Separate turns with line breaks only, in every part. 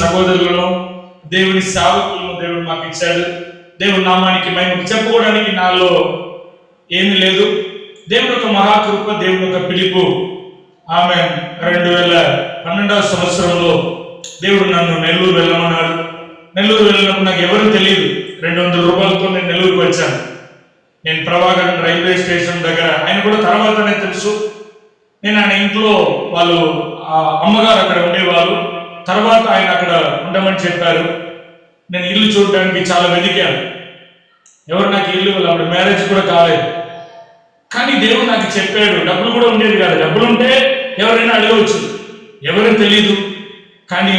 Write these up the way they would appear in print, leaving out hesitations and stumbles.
సహోదరులను, దేవుని సేవకులను దేవుడు మాకు ఇచ్చాడు. దేవుని నామానికి మహిమ చెప్పుకోవడానికి నాలో ఏమీ లేదు. దేవుని యొక్క మహాకృప, దేవుని యొక్క పిలుపు. ఆమె 2012వ సంవత్సరంలో దేవుడు నన్ను నెల్లూరు వెళ్ళమన్నాడు. నెల్లూరు వెళ్ళినప్పుడు నాకు ఎవరు తెలియదు. 200 రూపాయలతో నేను నెల్లూరుకు వచ్చాను. నేను ప్రభాకరన్ రైల్వే స్టేషన్ దగ్గర, ఆయన కూడా తర్వాతనే తెలుసు. నేను ఆయన ఇంట్లో, వాళ్ళు అమ్మగారు అక్కడ ఉండేవాళ్ళు. తర్వాత ఆయన అక్కడ ఉండమని చెప్పారు. నేను ఇల్లు చూడడానికి చాలా వెతికాను. ఎవరు నాకు ఇల్లు, అప్పుడు మ్యారేజ్ కూడా కాలేదు. కానీ దేవుడు నాకు చెప్పాడు. డబ్బులు కూడా ఉండేది కాదు. డబ్బులు ఉంటే ఎవరైనా అడగవచ్చు, ఎవరో తెలీదు. కానీ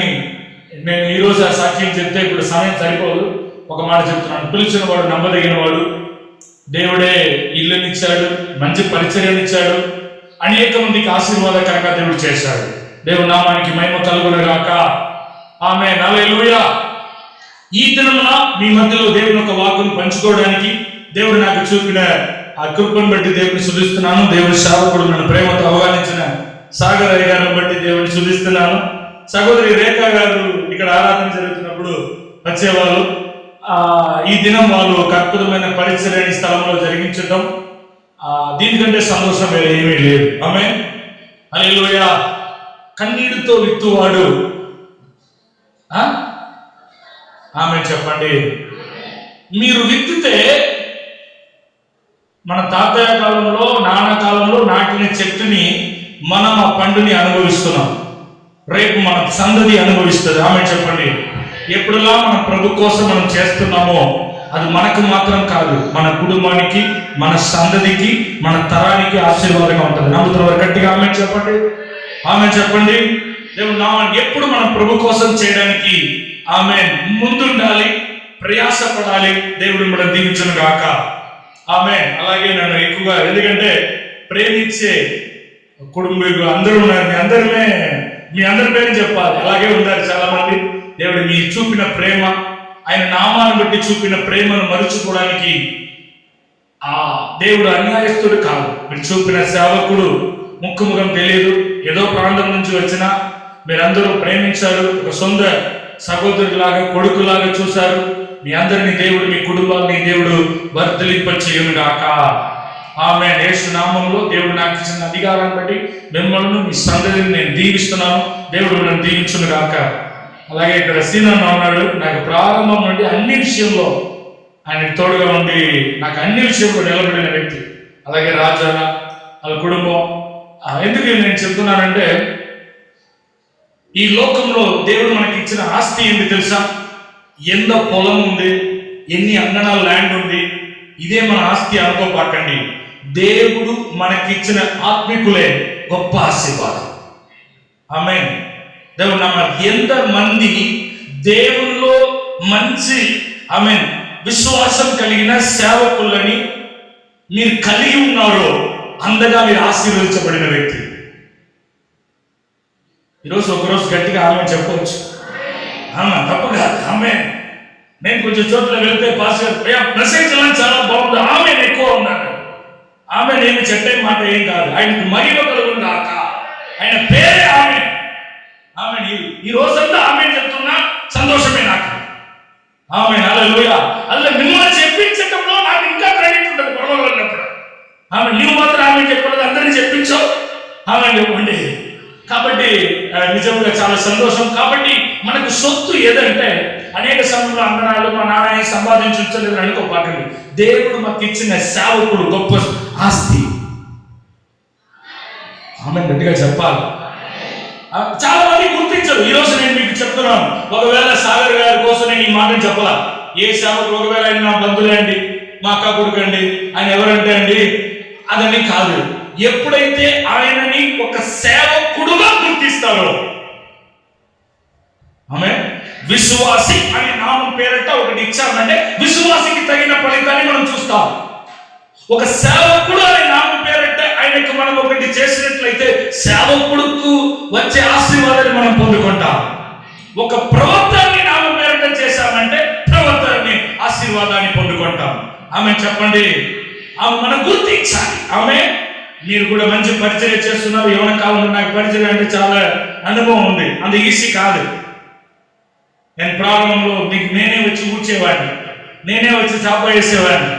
నేను ఈరోజు ఆ సాక్ష్యం చెప్తే ఇప్పుడు సమయం సరిపోదు. ఒక మాట చెప్తున్నాను. పిలిచిన వాడు నమ్మదగిన వాడు. దేవుడే ఇల్లునిచ్చాడు, మంచి పరిచర్యనిచ్చాడు, అనేక మందికి ఆశీర్వాదకరంగా దేవుడు చేశాడు. దేవుడి నామానికి మహిమ కలుగునుగాక. ఆమేన్, హల్లెలూయా. ఈ దినమున మీ మధ్యలో దేవుని యొక్క వాక్కును పంచుకోవడానికి దేవుడు నాకు చూపిన ఆ కృపను బట్టి దేవుని స్తుతిస్తున్నాను. దేవుని సేవకుడు నన్ను ప్రేమతో ఆహ్వానించిన సాగర్ అయ్య గారిని బట్టి దేవుని స్తుతిస్తున్నాను. సహోదరి రేఖా గారు ఇక్కడ ఆరాధన జరుగుతున్నప్పుడు వచ్చేవాళ్ళు. ఈ దినం వాళ్ళు ఒక అద్భుతమైన పరిచర్యని స్థలంలో జరిగించడం, దీనికంటే సంతోషం ఏమీ లేదు. ఆమేన్, హల్లెలూయా. కన్నీటితో విత్తువాడు, ఆమేన్ చెప్పండి. మీరు విత్తితే, మన తాతయ్య కాలంలో, నాన్న కాలంలో నాటిన చెట్టుని మనం ఆ పండుని అనుభవిస్తున్నాం. రేపు మన సంతతి అనుభవిస్తుంది. ఆమె చెప్పండి. ఎప్పుడులా మన ప్రభు కోసం మనం చేస్తున్నామో అది మనకు మాత్రం కాదు, మన కుటుంబానికి, మన సంతతికి, మన తరానికి ఆశీర్వాదంగా ఉంటుంది. నమ్ముతున్నారు గట్టిగా ఆమె చెప్పండి. ఆమె చెప్పండి. దేవుడు నామాన్ని ఎప్పుడు మనం ప్రభు కోసం చేయడానికి ఆమె ముందుండాలి, ప్రయాసపడాలి. దేవుడు మనం దీవించును గాక. ఆమె అలాగే నన్ను ఎక్కువగా, ఎందుకంటే ప్రేమించే కుటుంబీకులు అందరూ ఉన్నారు. మీ అందరి పేరు చెప్పాలి. అలాగే ఉన్నారు చాలా మంది. దేవుడు మీ చూపిన ప్రేమ, ఆయన నామాన్ని బట్టి చూపిన ప్రేమను మరుచుకోవడానికి ఆ దేవుడు అన్యాయస్తుడు కాదు. మీరు చూపిన సేవకుడు ముఖం తెలియదు, ఏదో ప్రాంతం నుంచి వచ్చినా మీరందరూ ప్రేమించారు. ఒక సొంత సహోదరులాగా, కొడుకులాగా చూశారు. మీ అందరినీ దేవుడు, మీ కుటుంబాన్ని దేవుడు వర్ధలింపచేయును గాక. ఆమేన్. యేసు నామములో దేవుడు నాకు ఇచ్చిన అధికారాన్ని బట్టి మిమ్మల్ని, మీ సందడిని నేను దీవిస్తున్నాను. దేవుడు నన్ను దీవించును గాక. అలాగే ఇక్కడ సీనన్న ఉన్నాడు. నాకు ప్రారంభం నుండి అన్ని విషయంలో ఆయనకు తోడుగా ఉండి నాకు అన్ని విషయంలో నిలబడిన వ్యక్తి. అలాగే రాజన్న, వాళ్ళ కుటుంబం. ఎందుకు నేను చెప్తున్నానంటే, ఈ లోకంలో దేవుడు మనకి ఇచ్చిన ఆస్తి ఏంటి తెలుసా? ఎంత పొలం ఉంది, ఎన్ని అంగణాల ల్యాండ్ ఉంది, ఇదే మన ఆస్తి అనుకోపాకండి. దేవుడు మనకిచ్చిన ఆత్మికులే గొప్ప ఆశీర్వాదం. ఆమేన్. దేవుడు నమ్మాలి. ఎంత మంది దేవుల్లో మంచి ఆమేన్ విశ్వాసం కలిగిన సేవకులని మీరు కలిగి ఉన్నారో అందగా మీరు ఆశీర్వదించబడిన వ్యక్తి. ఈరోజు ఒకరోజు గట్టిగా ఆమె చెప్పవచ్చు. తప్పు కాదు. ఆమె నేను కొంచెం చోట్ల వెళ్తే పాస్టర్ మెసేజ్ చాలా బాగుంది, ఆమె ఎక్కువ ఉన్నాడు. ఆమె నేను చెప్పే మాట ఏం కాదు. ఆయనకు మహిమ కలుగును గాక. ఆయన పేరే ఆమె. ఆమె ఈ రోజంతా ఆమె చెప్తున్నా సంతోషమే నాకు. ఆమె హల్లెలూయా. అలా మిమ్మల్ని చెప్పించడంలో నాకు ఇంకా క్రెడిట్ ఉంటుంది. గొడవలు ఉన్నప్పుడు ఆమె నీవు మాత్రం ఆమె చెప్పలేదు, అందరినీ చెప్పించావు. ఆమె చెప్పండి. కాబట్టి నిజంగా చాలా సంతోషం. కాబట్టి మనకు సొత్తు ఏదంటే, అనేక సమయంలో అందనాలు మా నాన్న సంపాదించలేదు అనుకోపాకండి. దేవుడు మాకు ఇచ్చిన సేవకుడు గొప్ప ఆస్తి. ఆమె గట్టిగా చెప్పాలి. చాలా మంది గుర్తించరు. ఈరోజు నేను మీకు చెప్తున్నాను. ఒకవేళ సాగర్ గారి కోసం నేను ఈ మాటను చెప్పాలా? ఏ సేవకుడు, ఒకవేళ ఆయన నా బంధువులే అండి, మా అక్క కొడుకండి, ఆయన ఎవరంటే అండి అదని కాదు. ఎప్పుడైతే ఆయనని ఒక సేవకుడుగా గుర్తిస్తారో, ఆమె విశ్వాసి అనే నామం పేరట ఒకటి ఇచ్చామంటే విశ్వాసికి తగిన ఫలితాన్ని మనం చూస్తాం. ఒక సేవకుడు అనే నామం పేరట ఆయనకు మనం ఒకటి చేసినట్లయితే సేవకుడుకు వచ్చే ఆశీర్వాదాన్ని మనం పొందుకుంటాం. ఒక ప్రవర్తనని నామం పేరట చేశామంటే ప్రవర్తనని ఆశీర్వాదాన్ని పొందుకుంటాం. ఆమె చెప్పండి. ఆమె మనం గుర్తించాలి. ఆమె మీరు కూడా మంచి పరిచయం చేస్తున్నారు. ఏమైనా కావాలంటే నాకు పరిచయం అంటే చాలా అనుభవం ఉంది, అంత ఈజీ కాదు. నేను ప్రారంభంలో మీకు నేనే వచ్చి ఊడ్చేవాడిని, నేనే వచ్చి చాప వేసేవాడిని,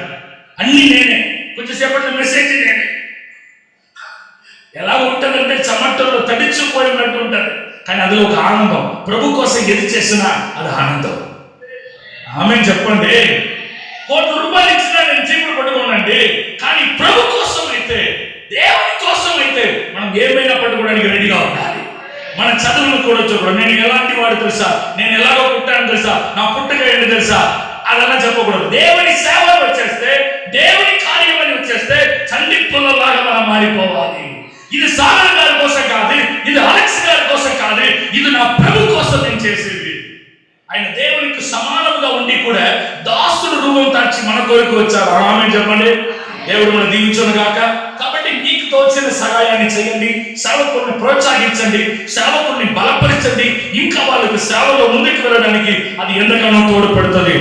అన్నీ నేనే. కొంచెంసేపట్లో మెసేజ్ నేనే. ఎలా ఉంటుందంటే చెమటల్లో తడిచిపోయినట్టు ఉంటుంది, కానీ అందులో ఒక ఆనందం. ప్రభు కోసం ఎది చేసినా అది ఆనందం. ఆమెను చెప్పండి. ₹1,00,000 ఇచ్చినా నేను చీపురు పట్టుకోనండి, కానీ ప్రభు కోసం అయితే, దేవుని కోసం అయితే మనం ఏమైనా పట్టుకోవడానికి రెడీగా ఉండాలి. మన చదువులు కూడా చూడడం, నేను ఎలాంటి వాడు తెలుసా, నేను ఎలాగో పుట్టాను తెలుసా, నా పుట్టుక ఏంటి తెలుసా, అదలా చెప్పకూడదు. దేవుని సేవ వచ్చేస్తే, దేవుని కార్యం అని వచ్చేస్తే చండి పుల్లలాగా మనం మారిపోవాలి. ఇది సాగర్ గారి కోసం కాదు, ఇది అలెక్స్ గారి కోసం కాదు, ఇది నా ప్రభు కోసం నేను చేసేది. ఆయన దేవునికి సమానంగా ఉండి కూడా దాసుడు రూపం తాచి మన కొరకు వచ్చారు. ఆమేన్ చెప్పండి. దేవుడు మనం దీవించును గాక. కాబట్టి మీకు తోచిన సహాయాన్ని చేయండి, సేవకుల్ని ప్రోత్సహించండి, సేవకుల్ని బలపరచండి. ఇంకా వాళ్ళకి సేవలో ముందుకు వెళ్ళడానికి అది ఎంతగానో తోడ్పడుతుంది.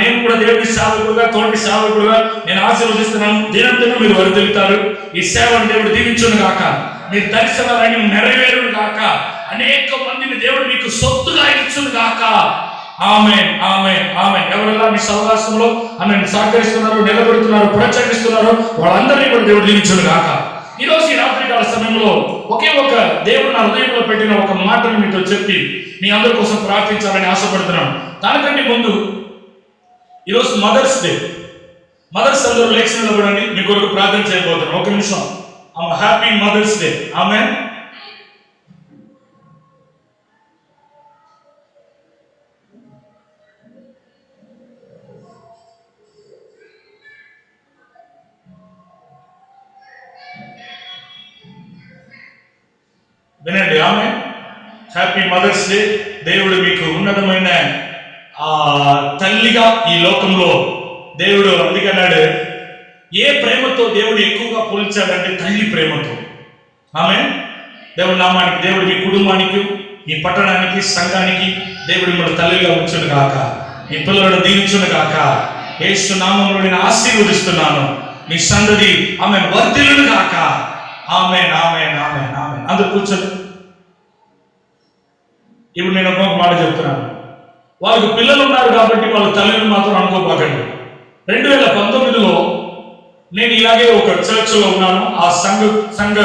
నేను కూడా దేవుడి సేవకుడుగా, తోటి సేవకుడుగా నేను ఆశీర్వదిస్తున్నాను. దినందినం మీరు వరిదిల్తారు. ఈ సేవను దేవుడు దీవించును గాక. మీ దర్శనాలన్నీ నెరవేరును గాక. అనేక మందిని దేవుడు మీకు సొత్తుగా ఇచ్చును గాక. ఆమేన్, ఆమేన్, ఆమేన్. ఎవరెలా మీ సహవాసంలో ఆమెను సహకరిస్తున్నారు, నిలబెడుతున్నారు, ప్రోత్సహిస్తున్నారు, వాళ్ళందరినీ కూడా దేవుడు దీవించును గాక. ఈరోజు ఈ రాత్రికాల సమయంలో ఒకే ఒక దేవుడు నా హృదయంలో పెట్టిన ఒక మాటను మీతో చెప్పి మీ అందరి కోసం ప్రార్థించాలని ఆశపడుతున్నాను. దానికంటే ముందు ఈరోజు మదర్స్ డే. మదర్స్ అందరూ లేచి నిలబడండి, మీ కొరకు ప్రార్థన చేయబోతున్నాను. ఒక నిమిషం. Happy mother's day. ఆమేన్. వినండి. ఆమేన్. Happy mother's day. దేవుడు మీకు ఉన్నతమైన తల్లిగా ఈ లోకంలో దేవుడు అందుకన్నాడు, ఏ ప్రేమతో దేవుడు ఎక్కువగా పోల్చాడంటే తల్లి ప్రేమతో. ఆమేన్. దేవుడి నామానికి, దేవుడు మీ కుటుంబానికి, మీ పట్టణానికి, సంఘానికి దేవుడు మిమ్మల్ని తల్లిగా ఉంచును కాక. మీ పిల్లలను దీవించును కాక. యేసు నామములో నేను ఆశీర్వదిస్తున్నాను. మీ సందతి ఆమె వర్ధిల్లును కాక. ఆమేన్, ఆమేన్, ఆమేన్, ఆమేన్. అందరూ కూర్చొని. ఇప్పుడు నేను ఒక మాట చెప్తున్నాను. వాళ్ళకి పిల్లలు ఉన్నారు కాబట్టి వాళ్ళ తల్లిని మాత్రం అనుకోబాకండి. 2019లో నేను ఇలాగే ఒక చర్చ్లో ఉన్నాను. ఆ సంఘ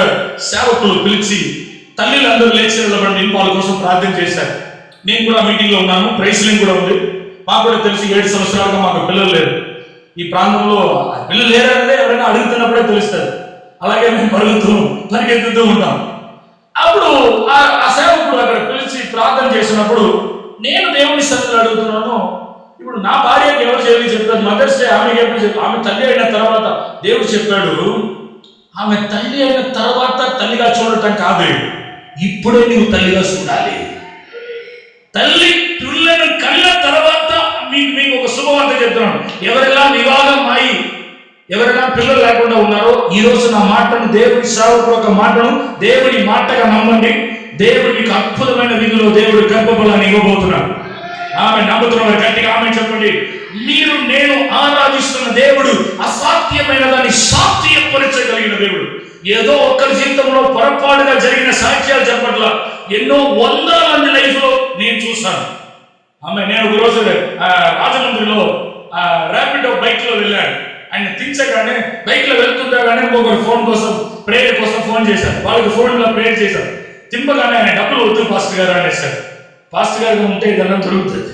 సేవకులు పిలిచి తల్లిలందరూ లేచి నిలబడి వాళ్ళ కోసం ప్రార్థన చేశారు. నేను కూడా మీటింగ్లో ఉన్నాను. ప్రైస్లింగ్ కూడా ఉంది. మాకు కూడా తెలిసి 7 సంవత్సరాలుగా మాకు పిల్లలు లేరు. ఈ ప్రాంతంలో పిల్లలు లేరనేదే ఎవరైనా అడుగుతున్నప్పుడే తెలుస్తుంది. అలాగే మేము పరిగెత్తుతూ ఉంటాం. అప్పుడు ఆ సేవకుడు అక్కడ పిలిచి ప్రార్థన చేసినప్పుడు నేను దేవుని సన్నిధిలో అడుగుతున్నాను, ఇప్పుడు నా భార్యకి ఎవరు చేయాలి చెప్పారు, మదర్స్ డే ఆమెకి ఎప్పుడు చెప్పారు? ఆమె తల్లి అయిన తర్వాత దేవుడు చెప్పాడు, ఆమె తల్లి అయిన తర్వాత తల్లిగా చూడటం కాదు, ఇప్పుడే నువ్వు తల్లిగా చూడాలి. తల్లి పిల్లను కళ్ళ తర్వాత మీకు ఒక శుభవార్త చెప్తున్నాను. ఎవరెలా వివాహం అయి ఎవరైనా పిల్లలు లేకుండా ఉన్నారో ఈ రోజు నా మాటను, దేవుడి సేవకుడు ఒక మాటను దేవుడి మాటగా నమ్మండి. దేవుడు మీకు అద్భుతమైన విధిలో దేవుడు గర్భఫలాన్ని ఇవ్వబోతున్నాడు. ఆమె నమ్ముతున్నారు గట్టిగా ఆమె చెప్పండి. మీరు నేను ఆరాధిస్తున్న దేవుడు అసాధ్యమైన దాన్ని సాధ్యపరచగలిగిన దేవుడు. ఏదో ఒక్కరి జీవితంలో పొరపాటుగా జరిగిన సాక్ష్యాలు చెప్పట్లా, ఎన్నో వందల మంది లైఫ్ లో నేను చూశాను. నేను ఒక రోజు రాజమండ్రిలో ర్యాపిడో బైక్ లో వెళ్ళాను. ఆయన దించగానే బైక్ లో వెళ్తుండగానే ఇంకొకరు ఫోన్ కోసం, ప్రేయర్ కోసం ఫోన్ చేశారు. వాళ్ళకి ఫోన్ లో ప్రేయర్ చేశారు. దింపగానే ఆయన డబ్బులు వద్దు పాస్టర్ గారు అనేసారు. పాస్టర్ గారు ఉంటే ఇదన్నా దొరుకుతుంది,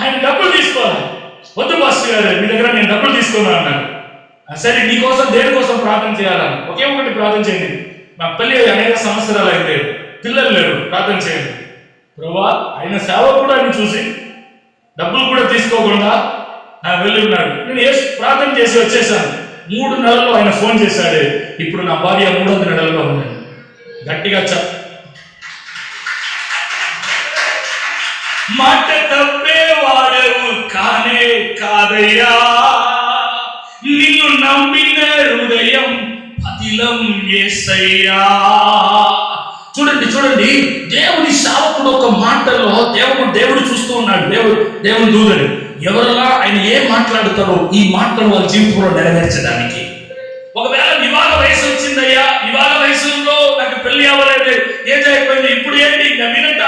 ఆయన డబ్బులు తీసుకోవాలి. వద్దు పాస్టర్ గారు, మీ దగ్గర నేను డబ్బులు తీసుకున్నాను అన్నారు. సరే నీకోసం దేనికోసం ప్రార్థన చేయాలని ఒకే ఒకటి ప్రార్థన చేయండి. మా పెళ్లి అనేక సంవత్సరాలు అయితే పిల్లలు లేరు, ప్రార్థన చేయండి. ప్రభువా, ఆయన సేవ కూడా ఆయన చూసి డబ్బులు కూడా తీసుకోకుండా వెళ్ళి ఉన్నాడు. నేను ప్రార్థన చేసి వచ్చేసాను. 3 నెలల్లో ఆయన ఫోన్ చేశాడు. ఇప్పుడు నా భార్య 3వ నెలలో ఉంది. గట్టిగా మాట తప్పేవాడవు కానే కాదయ్యా, నిన్ను నమ్మిన హృదయం పతిలం యేసయ్యా. చూడండి చూడండి, దేవుడి సేవకుడు ఒక మాటలో దేవుడు చూస్తూ ఉన్నాడు. దేవుని దూతని ఎవరలా ఆయన ఏం మాట్లాడుతారో ఈ మాటలు వాళ్ళ జీవితంలో నెరవేర్చడానికి. ఒకవేళ వివాహ వయసు వచ్చిందయ్యా, వివాహ వయసులో నాకు పెళ్లి అవ్వలేదు, ఏజ్ అయిపోయింది, ఇప్పుడు ఏంటి వినట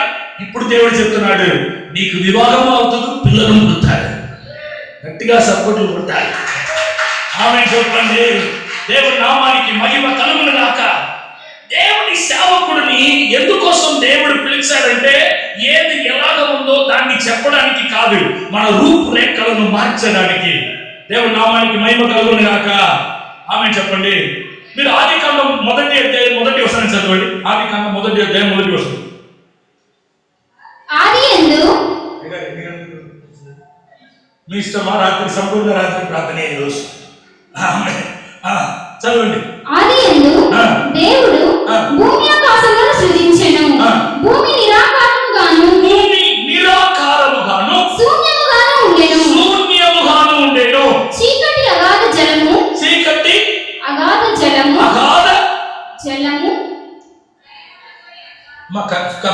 ఇప్పుడు దేవుడు చెప్తున్నాడు, నీకు వివాహం అవుతుంది, పిల్లలు పుడతారు. గట్టిగా సపోర్ట్లు పుట్టాలి. ఆమె చెప్పండి. దేవుడి నామానికి మహిమ కలుగును గాక. దేవుని సేవకుడిని ఎందుకోసం దేవుడు పిలిచాడంటే ఏది ఎలాగ ఉందో దాన్ని చెప్పడానికి కాదు, మన రూపురేఖలను మార్చడానికి. దేవుడి నామానికి మహిమ కలుగును గాక. ఆమె చెప్పండి. మీరు ఆదికాండం మొదటి వచనం చదవండి. ఆదికాండం మొదటి వచనం. మీ ఇష్టమా? రాత్రి సంపూర్ణ రాత్రి ప్రార్థన ఈరోజు చదవండి.
ఆదియందు దేవుడు భూమి ఆకాశములను సృజించెను. భూమి నిరాకారముగాను శూన్యముగాను ఉండెను. చీకటి అగాధ జలము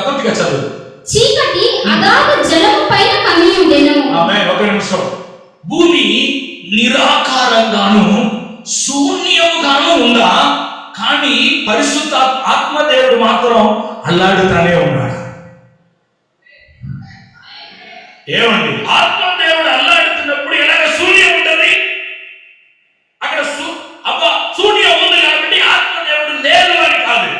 కొద్దిగా చదువు.
చీకటి అగాధ జలము పైన కమ్మి ఉండెను.
ఆమేన్. ఒక నిమిషం. భూమి నిరాకారంగాను శూన్యముగాను ఉందా, కానీ పరిశుద్ధ ఆత్మదేవుడు మాత్రం అల్లాడుతానే ఉన్నాడు. ఏమండి? ఆత్మదేవుడు అల్లాడుతున్నప్పుడు ఎలాగ శూన్యం ఉంటుంది? అక్కడ శూన్యం ఉంది కాబట్టి ఆత్మదేవుడు లేదు అని కాదు.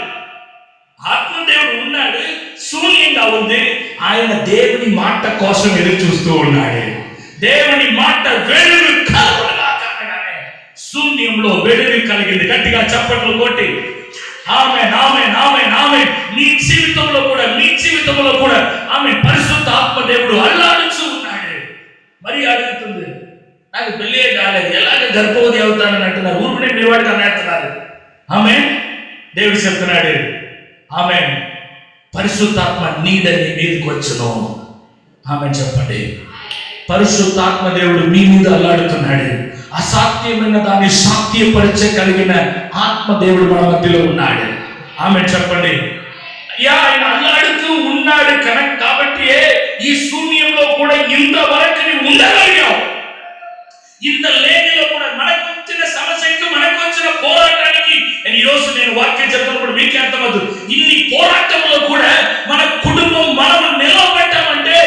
ఆత్మదేవుడు ఉన్నాడు, శూన్యంగా ఉంది. ఆయన దేవుని మాట కోసం ఎదురు చూస్తూ ఉన్నాడు. దేవుని మాట వెలుగు కలుగుగానే శూన్యంలో వెలుగు కలిగింది. గట్టిగా చప్పట్లు కొట్టి ఆమేన్, ఆమేన్, ఆమేన్, ఆమేన్. నీ జీవితంలో కూడా ఆమె పరిశుద్ధ ఆత్మదేవుడు అల్లాడుచూ ఉన్నాడు. మరి అడుగుతుంది, నాకు పెళ్ళే కాలేదు, ఎలాగ గర్భవతి అవుతానని అంటున్నారు. ఊరుకునే మీవాడికి అన్నట్టున్నారు. ఆమేన్. దేవుడు చెప్తున్నాడు, ఆమేన్, పరిశుద్ధాత్మ నీడని మీదకి వచ్చును. ఆమేన్ చెప్పండి. పరిశుద్ధాత్మ దేవుడు మీ మీద అల్లాడుతున్నాడు. అసాధ్యమైన దాన్ని సాధ్యపరచగలిగిన ఆత్మదేవుడు మన మధ్యలో ఉన్నాడు. ఆమె చెప్పండి. ఆయన అల్లాడుతూ ఉన్నాడు కాబట్టి ఈ శూన్యంలో కూడా ఇంతవరకు ఉండగలిగావు. ఇంత లేనిలో కూడా మనకు వచ్చిన సమస్యకు, మనకు వచ్చిన పోరాటానికి ఈరోజు నేను వాక్యం చెప్తున్నప్పుడు మీకే అర్థమవుతుంది. ఇన్ని పోరాటంలో కూడా మన కుటుంబం మనం నిలబెట్టామంటే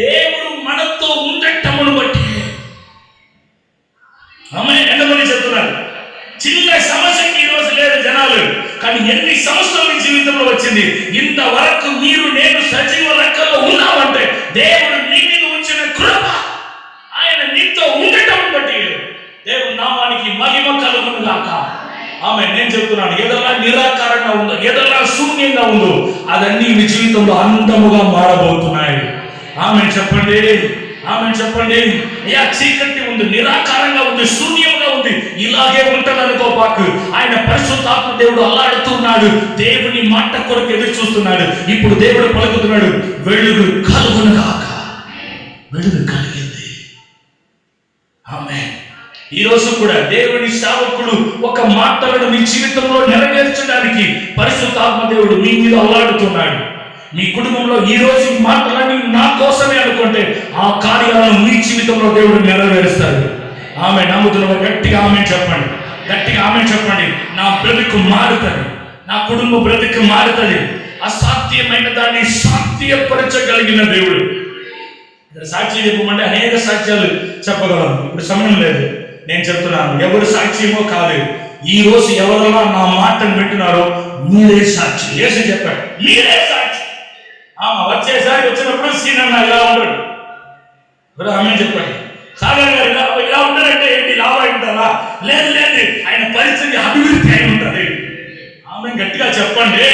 దేవుడు మనతో ఉండటమును బట్టి. ఆమె ఎంతమంది చెప్తున్నారు? చిన్న సమస్యకి ఈరోజు లేదు జనాలు, కానీ ఎన్ని సంవత్సరాల జీవితంలో వచ్చింది. ఇంతవరకు మీరు నేను సజీవ లెక్కలో ఉన్నామంటే దేవుడు నీ మీద ఉంచిన కృప, ఆయన నీతో ఉండటం బట్టి. దేవుని నామానికి మహిమ కలుగును గాక. ఆమె నేను చెప్తున్నాను, ఏదైనా నిరాకారంగా ఉందో, ఏదైనా శూన్యంగా ఉందో అదన్నీ మీ జీవితంలో అందముగా మారబోతున్నాయి. ఆమె చెప్పండి. ఆమె చెప్పండి. అయ్యా చీకటి ఉంది, నిరాకారంగా ఉంది, శూన్యంగా ఉంది, ఇలాగే ఉంటది అనుకోపాకు. ఆయన పరిశుద్ధాత్మ దేవుడు అల్లాడుతున్నాడు, దేవుని మాట కొరకు ఎదురు చూస్తున్నాడు. ఇప్పుడు దేవుడు పలుకుతున్నాడు, వెలుగు కలుగును గాక. వెలుగు కలిగింది. ఆమేన్. ఈ రోజు కూడా దేవుని సేవకుడు ఒక మాటలను మీ జీవితంలో నెరవేర్చడానికి పరిశుద్ధాత్మ దేవుడు మీ మీద అల్లాడుతున్నాడు. మీ కుటుంబంలో ఈ రోజు మాటలని నా కోసమే అనుకుంటే ఆ కార్యాలను మీ జీవితంలో దేవుడు నెరవేరుస్తాడు. ఆమె నమ్ముతున్న గట్టిగా ఆమె చెప్పండి. గట్టిగా ఆమె చెప్పండి. నా బ్రతుకు మారుతుంది, నా కుటుంబ బ్రతుకు మారుతుంది. అసాధ్యమైన దాన్ని సాధ్యపరచగలిగిన దేవుడు. సాక్షి చెప్పమంటే అనేక సాక్ష్యాలు చెప్పగలం, ఇప్పుడు సమయం లేదు. నేను చెప్తున్నాను, ఎవరు సాక్ష్యమో కాదు. ఈ రోజు ఎవరైనా నా మాటను వింటున్నారో మీరే సాక్షి. యేసు చెప్పాడు, మీరే సాక్షి. వచ్చినప్పుడు సీనన్న ఇలా ఉంటాడు. ఆమె చెప్పండి. సాగర్ గారు ఇలా ఉంటారంటే ఏంటి, లాభం ఉంటారా? లేదు లేదు, ఆయన పరిస్థితి అభివృద్ధి అయి ఉంటుంది. ఆమె గట్టిగా చెప్పండి.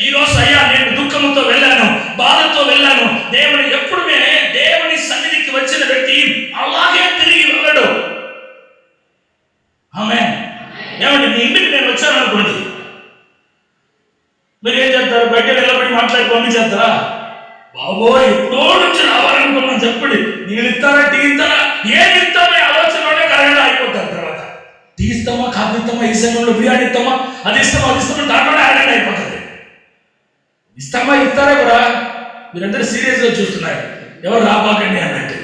ఈ రోజు అయ్యా నేను దుఃఖంతో వెళ్ళాను, బాధతో వెళ్ళాను. ఎప్పుడు దేవుని సన్నిధికి వచ్చిన వ్యక్తి అలాగే తిరిగి వెళ్ళడు. ఆమె ఏమండి, మీ ఇంటికి నేను వచ్చాను అనుకోండి, మీరు ఏం చేస్తారు? బయట నిలబడి మాట్లాడి పంపించేస్తారా? బాబోయ్ ఎప్పుడో నుంచి రావాలనుకున్నాను చెప్పండి. నీళ్ళు ఇస్తారా, టీ ఇస్తారా, ఏది ఇస్తామో ఆలోచనలోనే కరెంట్ అయిపోతారు. తర్వాత టీ ఇస్తామా, కాఫీ ఇస్తామా, ఈ సమయంలో బిర్యానీ ఇస్తామా, అది ఇస్తామా, దాంట్లోనే అరెంట్ అయిపోతుంది. ఇస్తారా కూడా? మీరందరూ సీరియస్గా చూస్తున్నారు. ఎవరు రాబాకండి అన్నట్టు,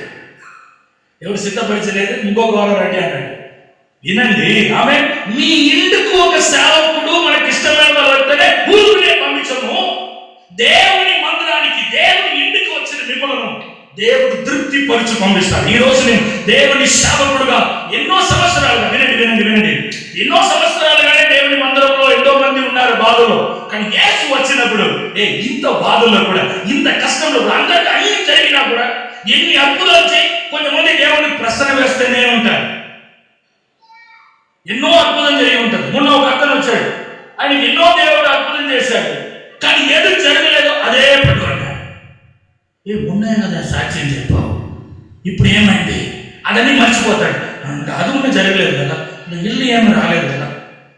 ఎవరు సిద్ధపరచలేదు, ఇంకొక వారం రండి అన్నట్టు. వినండి. ఆమె మీ ఇంటికి ఒక సేవకుడు మనకి ఇష్టమైన వాళ్ళు వస్తేనే ఊరుకునే పంపించము. దేవుని మందిరానికి, దేవుని దేవుడు తృప్తి పరుచు పంపిస్తాడు. ఈ రోజు నేను దేవుని సేవకుడుగా ఎన్నో సంవత్సరాలుగా వినండి ఎన్నో సంవత్సరాలుగానే దేవుని మందిరంలో ఎంతో మంది ఉన్నారు బాధలో. కానీ యేసు వచ్చినప్పుడు ఇంత బాధల్లో కూడా, ఇంత కష్టంలో కూడా, అందరికీ అన్ని జరిగినా కూడా, ఎన్ని అద్భుతాలు చేయి, కొంతమంది దేవుని ప్రశ్న వేస్తూనే ఉంటారు. ఎన్నో అద్భుతం జరిగి ఉంటుంది. మొన్న ఒక అతను వచ్చాడు, ఆయనకి ఎన్నో దేవుడు అద్భుతం చేశాడు, కానీ ఏది జరగలేదో అదే పట్టుకున్నాడు. ఉన్నాయి కదా సాక్ష్యం చెప్పావు, ఇప్పుడు ఏమైంది అదన్నీ మర్చిపోతాడు. అది ఉన్న జరగలేదు కదా, ఇల్లు ఏమి రాలేదు కదా.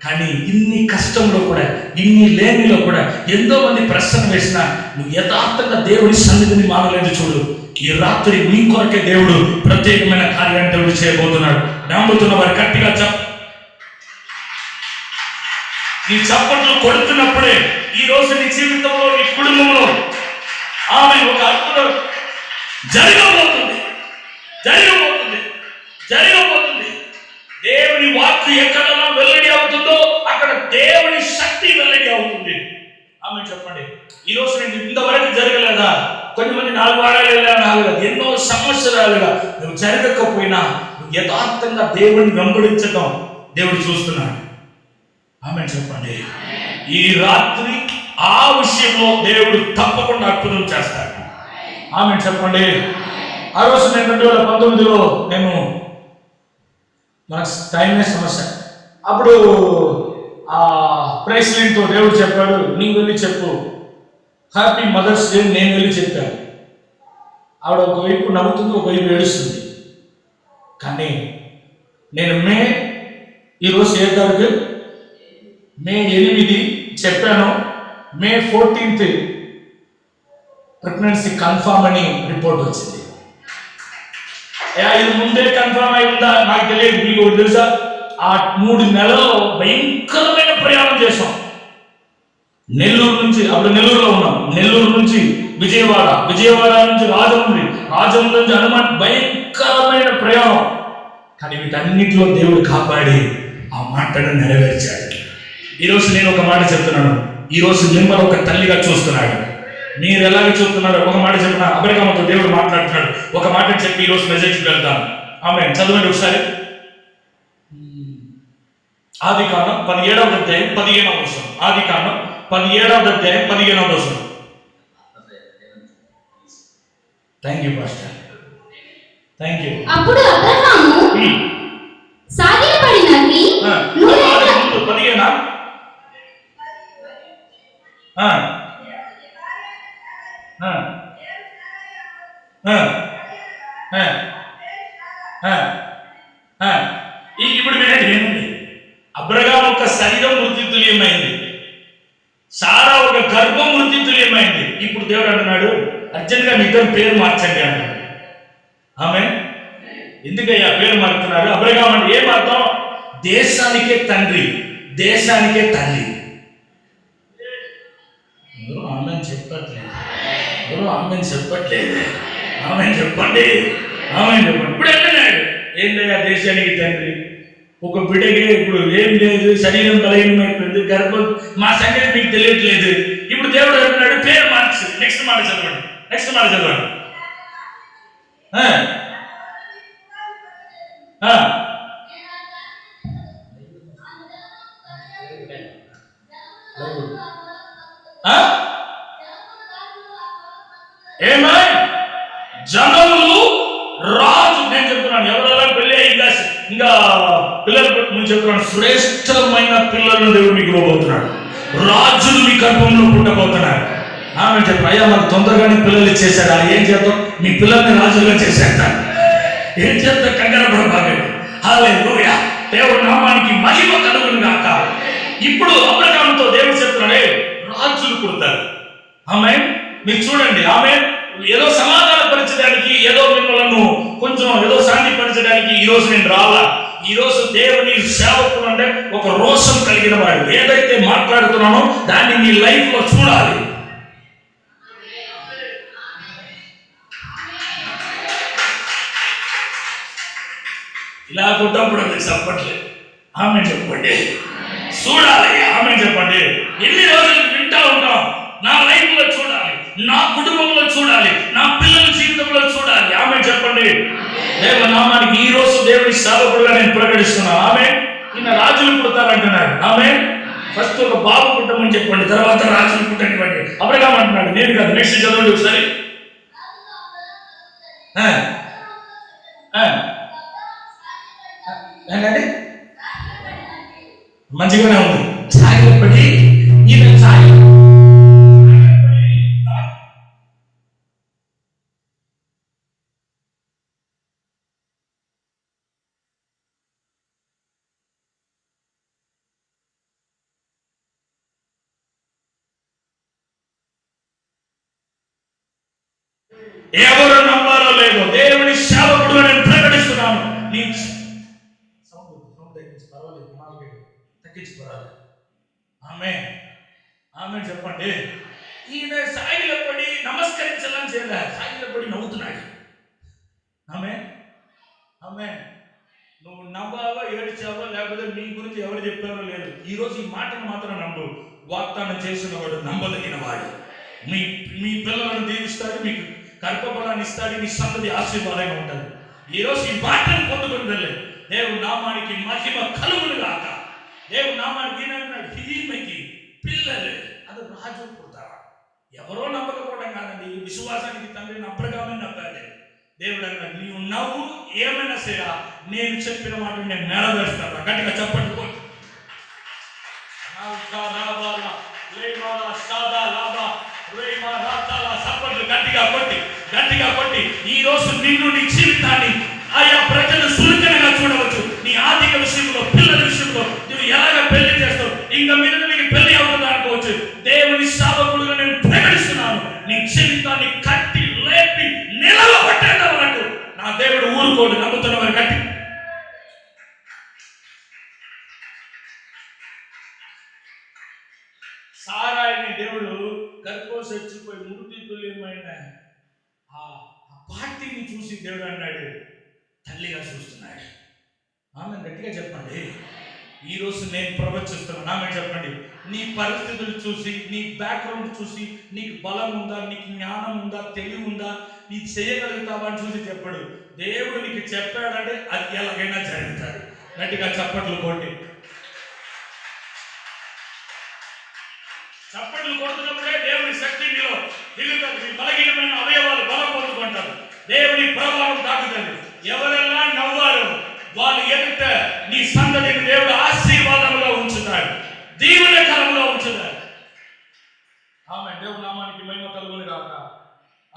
కానీ ఇన్ని కష్టంలో కూడా, ఇన్ని లేనిలో కూడా ఎంతో మంది ప్రశ్న వేసినా నువ్వు యథార్థంగా దేవుడి సన్నిధిని మానలేదు. చూడు, ఈ రాత్రి నీ కొరకే దేవుడు ప్రత్యేకమైన కార్యాన్ని దేవుడు చేయబోతున్నాడు. నమ్ముతున్న వారు గట్టిగా నీ చప్పట్లు కొడుతున్నప్పుడే ఈ రోజు నీ జీవితంలో, నీ కుటుంబంలో ఆమె ఒక అద్భుతం జరగబోతుంది. దేవుని వాక్కు ఎక్కడ వెల్లడి అవుతుందో అక్కడ దేవుని శక్తి వెల్లడి అవుతుంది. ఆమె చెప్పండి, ఈ రోజు నేను ఇంతవరకు జరగలేదా? కొంతమంది 4 వారాలు ఎన్నో సంవత్సరాలుగా నువ్వు జరగకపోయినా యథార్థంగా దేవుని వెంబడించడం దేవుడు చూస్తున్నాడు. ఆమె చెప్పండి, ఈ రాత్రి ఆ విషయంలో దేవుడు తప్పకుండా అద్భుతం చేస్తాడు. ఆమె చెప్పండి. ఆ రోజు నేను 2019లో నాకు టైమే సమస్య. అప్పుడు ఆ ప్రెసిడెంట్తో దేవుడు చెప్పాడు, నీకు వెళ్ళి చెప్పు హ్యాపీ మదర్స్ డే. నేను వెళ్ళి చెప్పాను. ఆవిడ ఒకవైపు నవ్వుతుంది, ఒకవైపు ఏడుస్తుంది. కానీ నేను ఈరోజు 7 తారీఖు మే 8 చెప్పాను. మే 14 ప్రెగ్నెన్సీ కన్ఫర్మ్ అని రిపోర్ట్ వచ్చింది. ఇది ముందే కన్ఫర్మ్ అయి ఉందా నాకు తెలియదు. మీకు తెలుసా, ఆ 3 నెలల్లో భయంకరమైన ప్రయాణం చేశాం. నెల్లూరు నుంచి, అప్పుడు నెల్లూరులో ఉన్నాం, నెల్లూరు నుంచి విజయవాడ నుంచి రాజమండ్రి నుంచి హనుమాన్, భయంకరమైన ప్రయాణం. కానీ వీటన్నిటిలో దేవుడు కాపాడి ఆ మాటను నెరవేర్చాడు. ఈరోజు నేను ఒక మాట చెప్తున్నాను. ఈరోజు మిమ్మల్ని ఒక తల్లిగా చూస్తున్నాడు. మీరు ఎలాగ చూస్తున్నారు? ఒక మాట చెప్పిన అబ్రహాముతో దేవుడు మాట్లాడుతున్నాడు. ఒక మాట చెప్పి ఈరోజు మెసేజ్కి వెళ్తాను. ఆమేన్. చదవండి ఒకసారి. ఆదికాండం 17వ అధ్యాయం 15వ వచనం. ఆదికాండం 17వ అధ్యాయం 15వ వచనం. Thank you pastor, thank you.
అప్పుడు అబ్రహాము సాగిలపడినవి
15 ఇప్పుడు వినండి. అబ్రహాము ఒక శరీరం మృత్యుతుల్యమైంది, సారా ఒక గర్భం మృత్యుతుల్యమైంది. ఇప్పుడు దేవుడు అంటున్నాడు, అర్జెంట్గా మీ ఇద్దరు పేరు మార్చండి అన్నాడు. ఆమె ఎందుకయ్యా పేరు మారుతున్నారు? అబ్రహాము అంటే ఏం అర్థం? దేశానికే తండ్రి, దేశానికే తల్లి. ఆమె చెప్పట్లేదు. ఆమె చెప్పండి. ఇప్పుడు అంటున్నాడు, ఏంటయ్యా దేశానికి తండ్రి? ఒక బిడ్డకి ఇప్పుడు ఏం లేదు, శరీరం బలహీనమైపోయింది, గర్భం, మా సంగతి మీకు తెలియట్లేదు. ఇప్పుడు దేవుడు అంటున్నాడు పేరు మార్చు. నెక్స్ట్ మాట చదవండి. ఏమై జనములు రాజు, నేను చెప్తున్నాను, ఎవరెలా పెళ్ళి ఇంకా పిల్లలు నేను చెప్తున్నాను, శ్రేష్టమైన పిల్లలను దేవుడు మీకు ఇవ్వబోతున్నాడు. రాజులు మీ గర్భంలో పుట్టబోతున్నారు. ఆమె చెప్పారు, అయ్యా మాకు తొందరగానే పిల్లలు ఇచ్చేసాడా? ఏం చేద్దాం, మీ పిల్లల్ని రాజులుగా చేసేస్తాను. ఏం చేద్దాం, కంగారు పడబాగండి. హల్లెలూయా, దేవుడి నామానికి మహిమ కలుగును గాక. ఇప్పుడు అబ్రహాముతో దేవుడు చెప్తున్నాడే, రాజులు పుడతారు. ఆమె మీరు చూడండి, ఆమె ఏదో సమాధానపరచడానికి, ఏదో మిమ్మల్ని కొంచెం ఏదో శాంతిపరచడానికి ఈరోజు నేను రాలా. ఈరోజు దేవుని సేవకుడు అంటే ఒక రోషం కలిగిన వాడు. ఏదైతే మాట్లాడుతున్నానో దాన్ని మీ లైఫ్ లో చూడాలి. ఇలా కొట్టప్పుడు చెప్పట్లేదు. ఆమె చెప్పండి, చూడాలి. ఆమె చెప్పండి. ఎన్ని రోజులు వింటా ఉంటాం, నా లైఫ్ లో చూడాలి, నా కుటుంబంలో చూడాలి, నా పిల్లల జీవితంలో చూడాలి. చెప్పండి. దేవుని నామానికి ఈ రోజు దేవుని సేవకుడుగా నేను ప్రకటిస్తున్నాను. ఆమె ఈయన రాజులు పుడతారంటున్నాడు. ఆమె ఫస్ట్ ఒక బాబు పుట్టమని చెప్పండి, తర్వాత రాజులు పుట్టనివ్వండి. అబ్రహాం అంటున్నాడు, నేను కాదు. నెక్స్ట్ చదవండి ఒకసారి. ఏంటంటే మంచిగానే ఉంది. సాగిలపడి ఈయన ఎవరు నమ్మారో లేదో దేవుని సేవకుడుగా నేను ప్రకటిస్తున్నాను. నీ తగ్గించుకోవాలి. ఆమె ఆమె చెప్పండి. ఈయన సాగిలపడి నమస్కరించాలని చేయలే, సాగిలపడి నవ్వుతున్నాడు. ఆమె ఆమె నువ్వు నవ్వావా, ఏడ్చావా, లేకపోతే నీ గురించి ఎవరు చెప్పారో లేదు, ఈ రోజు ఈ మాటను మాత్రం నమ్ము. వాగ్దానం చేసిన వాడు నమ్మదగిన వాడు. మీ మీ పిల్లలను దీవిస్తాడు, మీకు గర్భఫలాన్ని ఇస్తాడు, మీ సంతతి ఆశీర్వాదంగా ఉంటుంది. ఈరోజు ఈ మాటను పొందుకుని వెళ్ళి దేవుని నామానికి మహిమ కలుగును గాక. దేవుని నామానికి ఈమెకి పిల్లలు అది రాజు పుడతారా. ఎవరో నమ్మకపోవడం కాదండి, విశ్వాసానికి తండ్రిని అబ్రహామే నమ్మాలి. దేవుడు అన్నాడు, నీవు నవ్వు ఏమైనా సరే నేను చెప్పిన మాట నేను నెరవేరుస్తాను. గట్టిగా చెప్పండి. గట్టిగా కొట్టి ఈ రోజు నిన్ను, నీ జీవితాన్ని ఆయా ప్రజలు సులకనగా చూడవచ్చు. నీ ఆర్థిక విషయంలో, పిల్లల విషయంలో నువ్వు ఎలాగ పెళ్లి చేస్తావు, ఇంకా మీద నీకు పెళ్లి అవుతుంది అనుకోవచ్చు. దేవుని సేవకుడుగా నేను ప్రకటిస్తున్నాను, నీ జీవితాన్ని కట్టి లేపి నిలవబట్టేంత వరకు నా దేవుడు ఊరుకోడు. నమ్ముతున్న వారు కట్టి సారాయిని దేవుడు గర్భం చచ్చిపోయి మృతి తుల్యమైన ఆ పార్టీని చూసి దేవుడు అన్నాడు, తల్లిగా చూస్తున్నాడు. ఆమె గట్టిగా చెప్పండి. ఈరోజు నేను ప్రవచిస్తున్నాను. ఆమె చెప్పండి. నీ పరిస్థితులు చూసి, నీ బ్యాక్గ్రౌండ్ చూసి, నీకు బలం ఉందా, నీకు జ్ఞానం ఉందా, తెలివి ఉందా, నీ చేయగలుగుతావా అని చూసి చెప్పాడు. దేవుడు నీకు చెప్పాడంటే అది ఎలాగైనా జరుగుతుంది. గట్టిగా చప్పట్లు కొట్టి. చప్పట్లు కొడుతున్నప్పుడే దేవుని శక్తి మీలో దిగుతుంది. మీ బలహీనమైన అవయవాలు బలం పొందుకుంటారు. దేవుని ప్రభావం తాకుతుంది. ఎవరెల్లా నవ్వారు వాళ్ళు ఎదుట నీ సంతతిని దేవుడు ఆశీర్వాదంలో ఉంచుతాడు, దీవెనకరంలో ఉంచుతాడు. ఆమె దేవుని నామానికి మహిమ కలుగును గాక.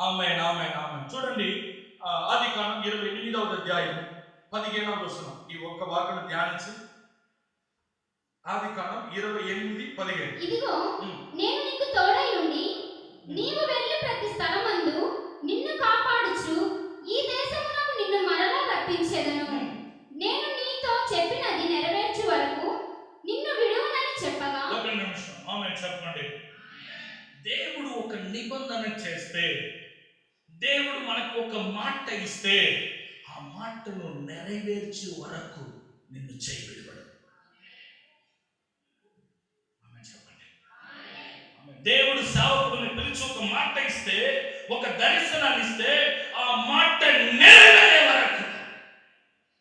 ఆమేన్, ఆమేన్, ఆమేన్. చూడండి, ఆదికాండం 28వ అధ్యాయం 15వ వచనం. ఈ ఒక్క వాక్యం ధ్యానించి. ఆదికాండం 28:15.
ఇదిగో నేను నీకు తోడై ఉండి నీవు వెళ్ళి ప్రతి స్థలమందు నిన్ను కాపాడుచు ఈ దేశమునకు నిన్ను మరలా రప్పించెదను. నేను నీతో చెప్పినది నెరవేర్చు వరకు నిన్ను విడువనని చెప్పగా.
ఒక నిమిషం. ఆమె చెప్పండి. దేవుడు ఒక నిబంధన చేస్తే, దేవుడు మనకు ఒక మాట ఇస్తే, ఆ మాటను నెరవేర్చే వరకు నిన్ను చేయబడదు. ఆమె చెప్పండి. దేవుడు సేవకుడిని పిలిచి ఒక మాట ఇస్తే, ఒక దర్శనాన్ని ఇస్తే, ఆ మాట నెరవేరే వరకు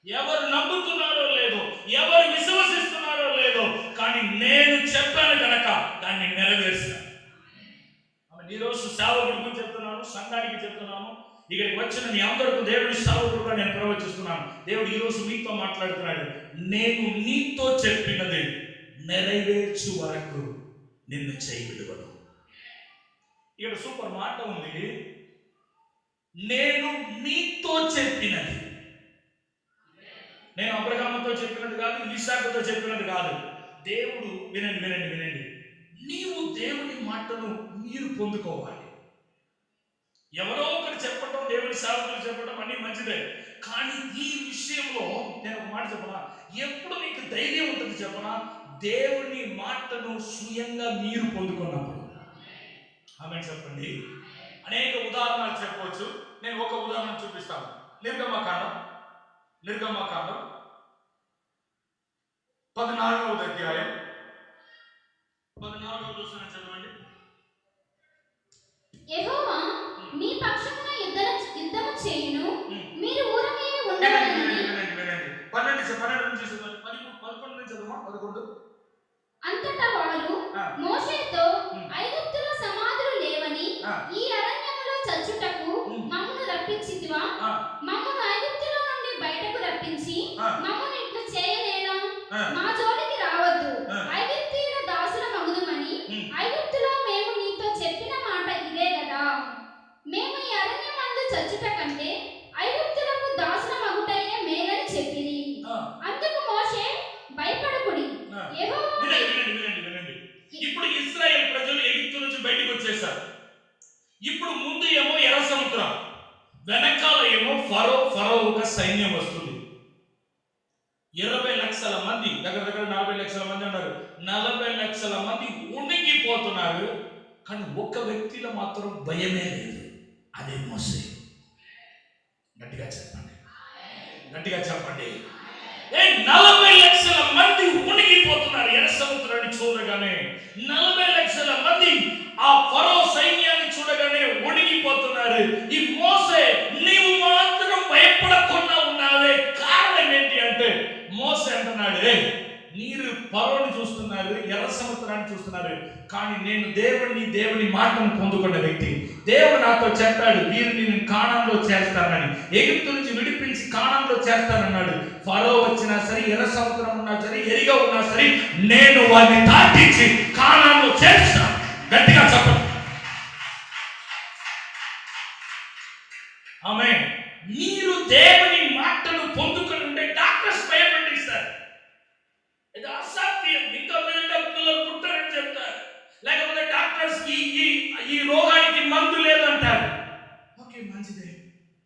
ఎవరు నమ్ముతున్నారో లేదో, ఎవరు విశ్వసిస్తున్నారో లేదో, కానీ నేను చెప్పాను కనుక దాన్ని నెరవేర్చాను. ఈరోజు సేవకుడి గురించి చెప్తున్నాను, సంఘానికి చెప్తున్నాను. ఇక్కడికి వచ్చిన మీ అందరికీ దేవుడి సేవకుడుగా నేను ప్రవచిస్తున్నాను. దేవుడు ఈరోజు మీతో మాట్లాడుతున్నాడు. నేను నీతో చెప్పినది నెరవేర్చు వరకు నిన్ను చేయబడను. ఇక్కడ సూపర్ మాట ఉంది. నేను నీతో చెప్పినది. నేను అబ్రహాముతో చెప్పినది కాదు, ఇస్సాకుతో చెప్పినది కాదు. దేవుడు వినండి, వినండి, వినండి. నీవు దేవుని మాటను మీరు పొందుకోవాలి. ఎవరో ఒకరు చెప్పడం, దేవుని సేవకులు చెప్పడం అన్ని మంచిదే. కానీ ఈ విషయంలో నేను ఒక మాట చెప్పనా, ఎప్పుడు నీకు ధైర్యం ఉంటుంది చెప్పనా, దేవుని మాటను స్వయంగా మీరు పొందుకున్నప్పుడు. ఆమె చెప్పండి. అనేక ఉదాహరణలు చెప్పవచ్చు. నేను ఒక ఉదాహరణ చూపిస్తాను. నిర్గమకాండం 14వ అధ్యాయం 14వ వచనం చదవండి.
యెహోవా మీ పక్షమున యుద్ధము చేయును, మీరు
11.
అంతటా వారు
ఆ.
మోషేతో,
ఉమ్.
ఐగుప్తులో సమాధులు లేవని
ఆ.
ఈ అరణ్యములో చచ్చుటకు
ఉమ్.
మమ్మను రప్పించితివా?
ఆ,
మమ్మను ఐగుప్తులో నుండి బయటకు రప్పించి
ఆ.
మమ్మను ఇట్లు చేయలేనా?
ఆ.
మా జోలికి రావద్దు,
ఆ.
ఐగుప్తీయుల దాసుల మగుదుమని
ఉమ్.
ఐగుప్తులో మేము నీతో చెప్పిన మాట ఇదే కదా. మేము ఈ అరణ్యమందు చచ్చుట కంటే ఐగుప్తులకు దాసుల మగుటయే మేలని చెప్పిరి.
ఆ.
అందుకు మోషే, భయపడకుడి,
ఆ.
యెహోవా
వినండి. ఇప్పుడు ఇశ్రాయేల్ ప్రజలు ఎగిప్తు నుంచి బయటికి వచ్చేసారు. ఇప్పుడు ముందు ఏమో ఎర్ర సముద్రం, వెనకాల ఏమో ఫరో ఒక సైన్యం వస్తుంది. 20 లక్షల మంది, దగ్గర 40 లక్షల మంది ఉన్నారు. 40 లక్షల మంది ఉణిగిపోతున్నారు. కానీ ఒక్క వ్యక్తిలో మాత్రం భయమే లేదు, అదే మోసే. గట్టిగా చెప్పండి. 40 లక్షల మంది ఉణిగిపోతున్నారు ఎర్ర సముద్రాన్ని చూడగానే. 40 లక్షల మంది ఆ ఫరో సైన్యాన్ని చూడగానే ఉణిగిపోతున్నారు. ఈ మోసే, నీవు మాత్రం భయపడకుండా ఉన్నావే, కారణం ఏంటి అంటే మోసే అంటున్నాడు, మీరు ఫరోని చూస్తున్నారు, ఎర్ర సముద్రాన్ని చూస్తున్నారు, కానీ నేను దేవుని మాటను పొందుకున్న వ్యక్తి. దేవుడు నాతో చెప్పాడు, వీరిని నేను కానాన్లో చేస్తానని, ఎగిప్తు నుంచి విడిపించి కానాన్లో చేస్తానన్నాడు. ఫరో వచ్చినా సరే, ఎర్ర సముద్రం ఉన్నా సరే, ఎరిగా ఉన్నా సరే, నేను వారిని దాటించి కానాన్లో చేస్తాను. గట్టిగా చెప్పండి. ఆమేన్. మీరు దేవుని మాటను పొందుకొని ఉంటే డాక్టర్స్ భయపడిస్తారు. ఇది అసాధ్యం, ఇంకా మీద పిల్లలు పుట్టారని చెప్తారు. లేకపోతే డాక్టర్స్ ఈ రోగానికి మందు లేదంటారు. ఓకే, మంచిదే.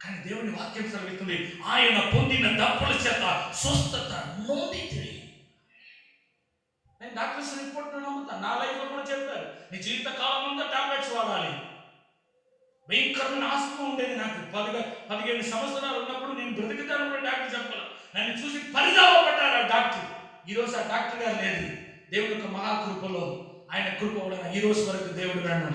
కానీ దేవుని వాక్యం సెలవిస్తుంది, ఆయన పొందిన దెబ్బల చేత స్వస్థత నొందితిరి. నేను డాక్టర్స్ రిపోర్ట్ నమ్ముతాను. నా లైఫ్ లో కూడా చెప్పారు, నీ జీవిత కాలం అంతా టాబ్లెట్స్ వాడాలి. భయంకరమైన ఆస్తమా ఉండేది నాకు. 15 సంవత్సరాలు ఉన్నప్పుడు నేను బ్రతుకుతాను కూడా డాక్టర్ చెప్పాలి. నన్ను చూసి పరిదాపడ్డారు ఆ డాక్టర్. ఈరోజు ఆ డాక్టర్ గారు లేదు. దేవుడి యొక్క మహాకృపలో, ఆయన కృప వలన ఈ రోజు వరకు దేవుడు నన్ను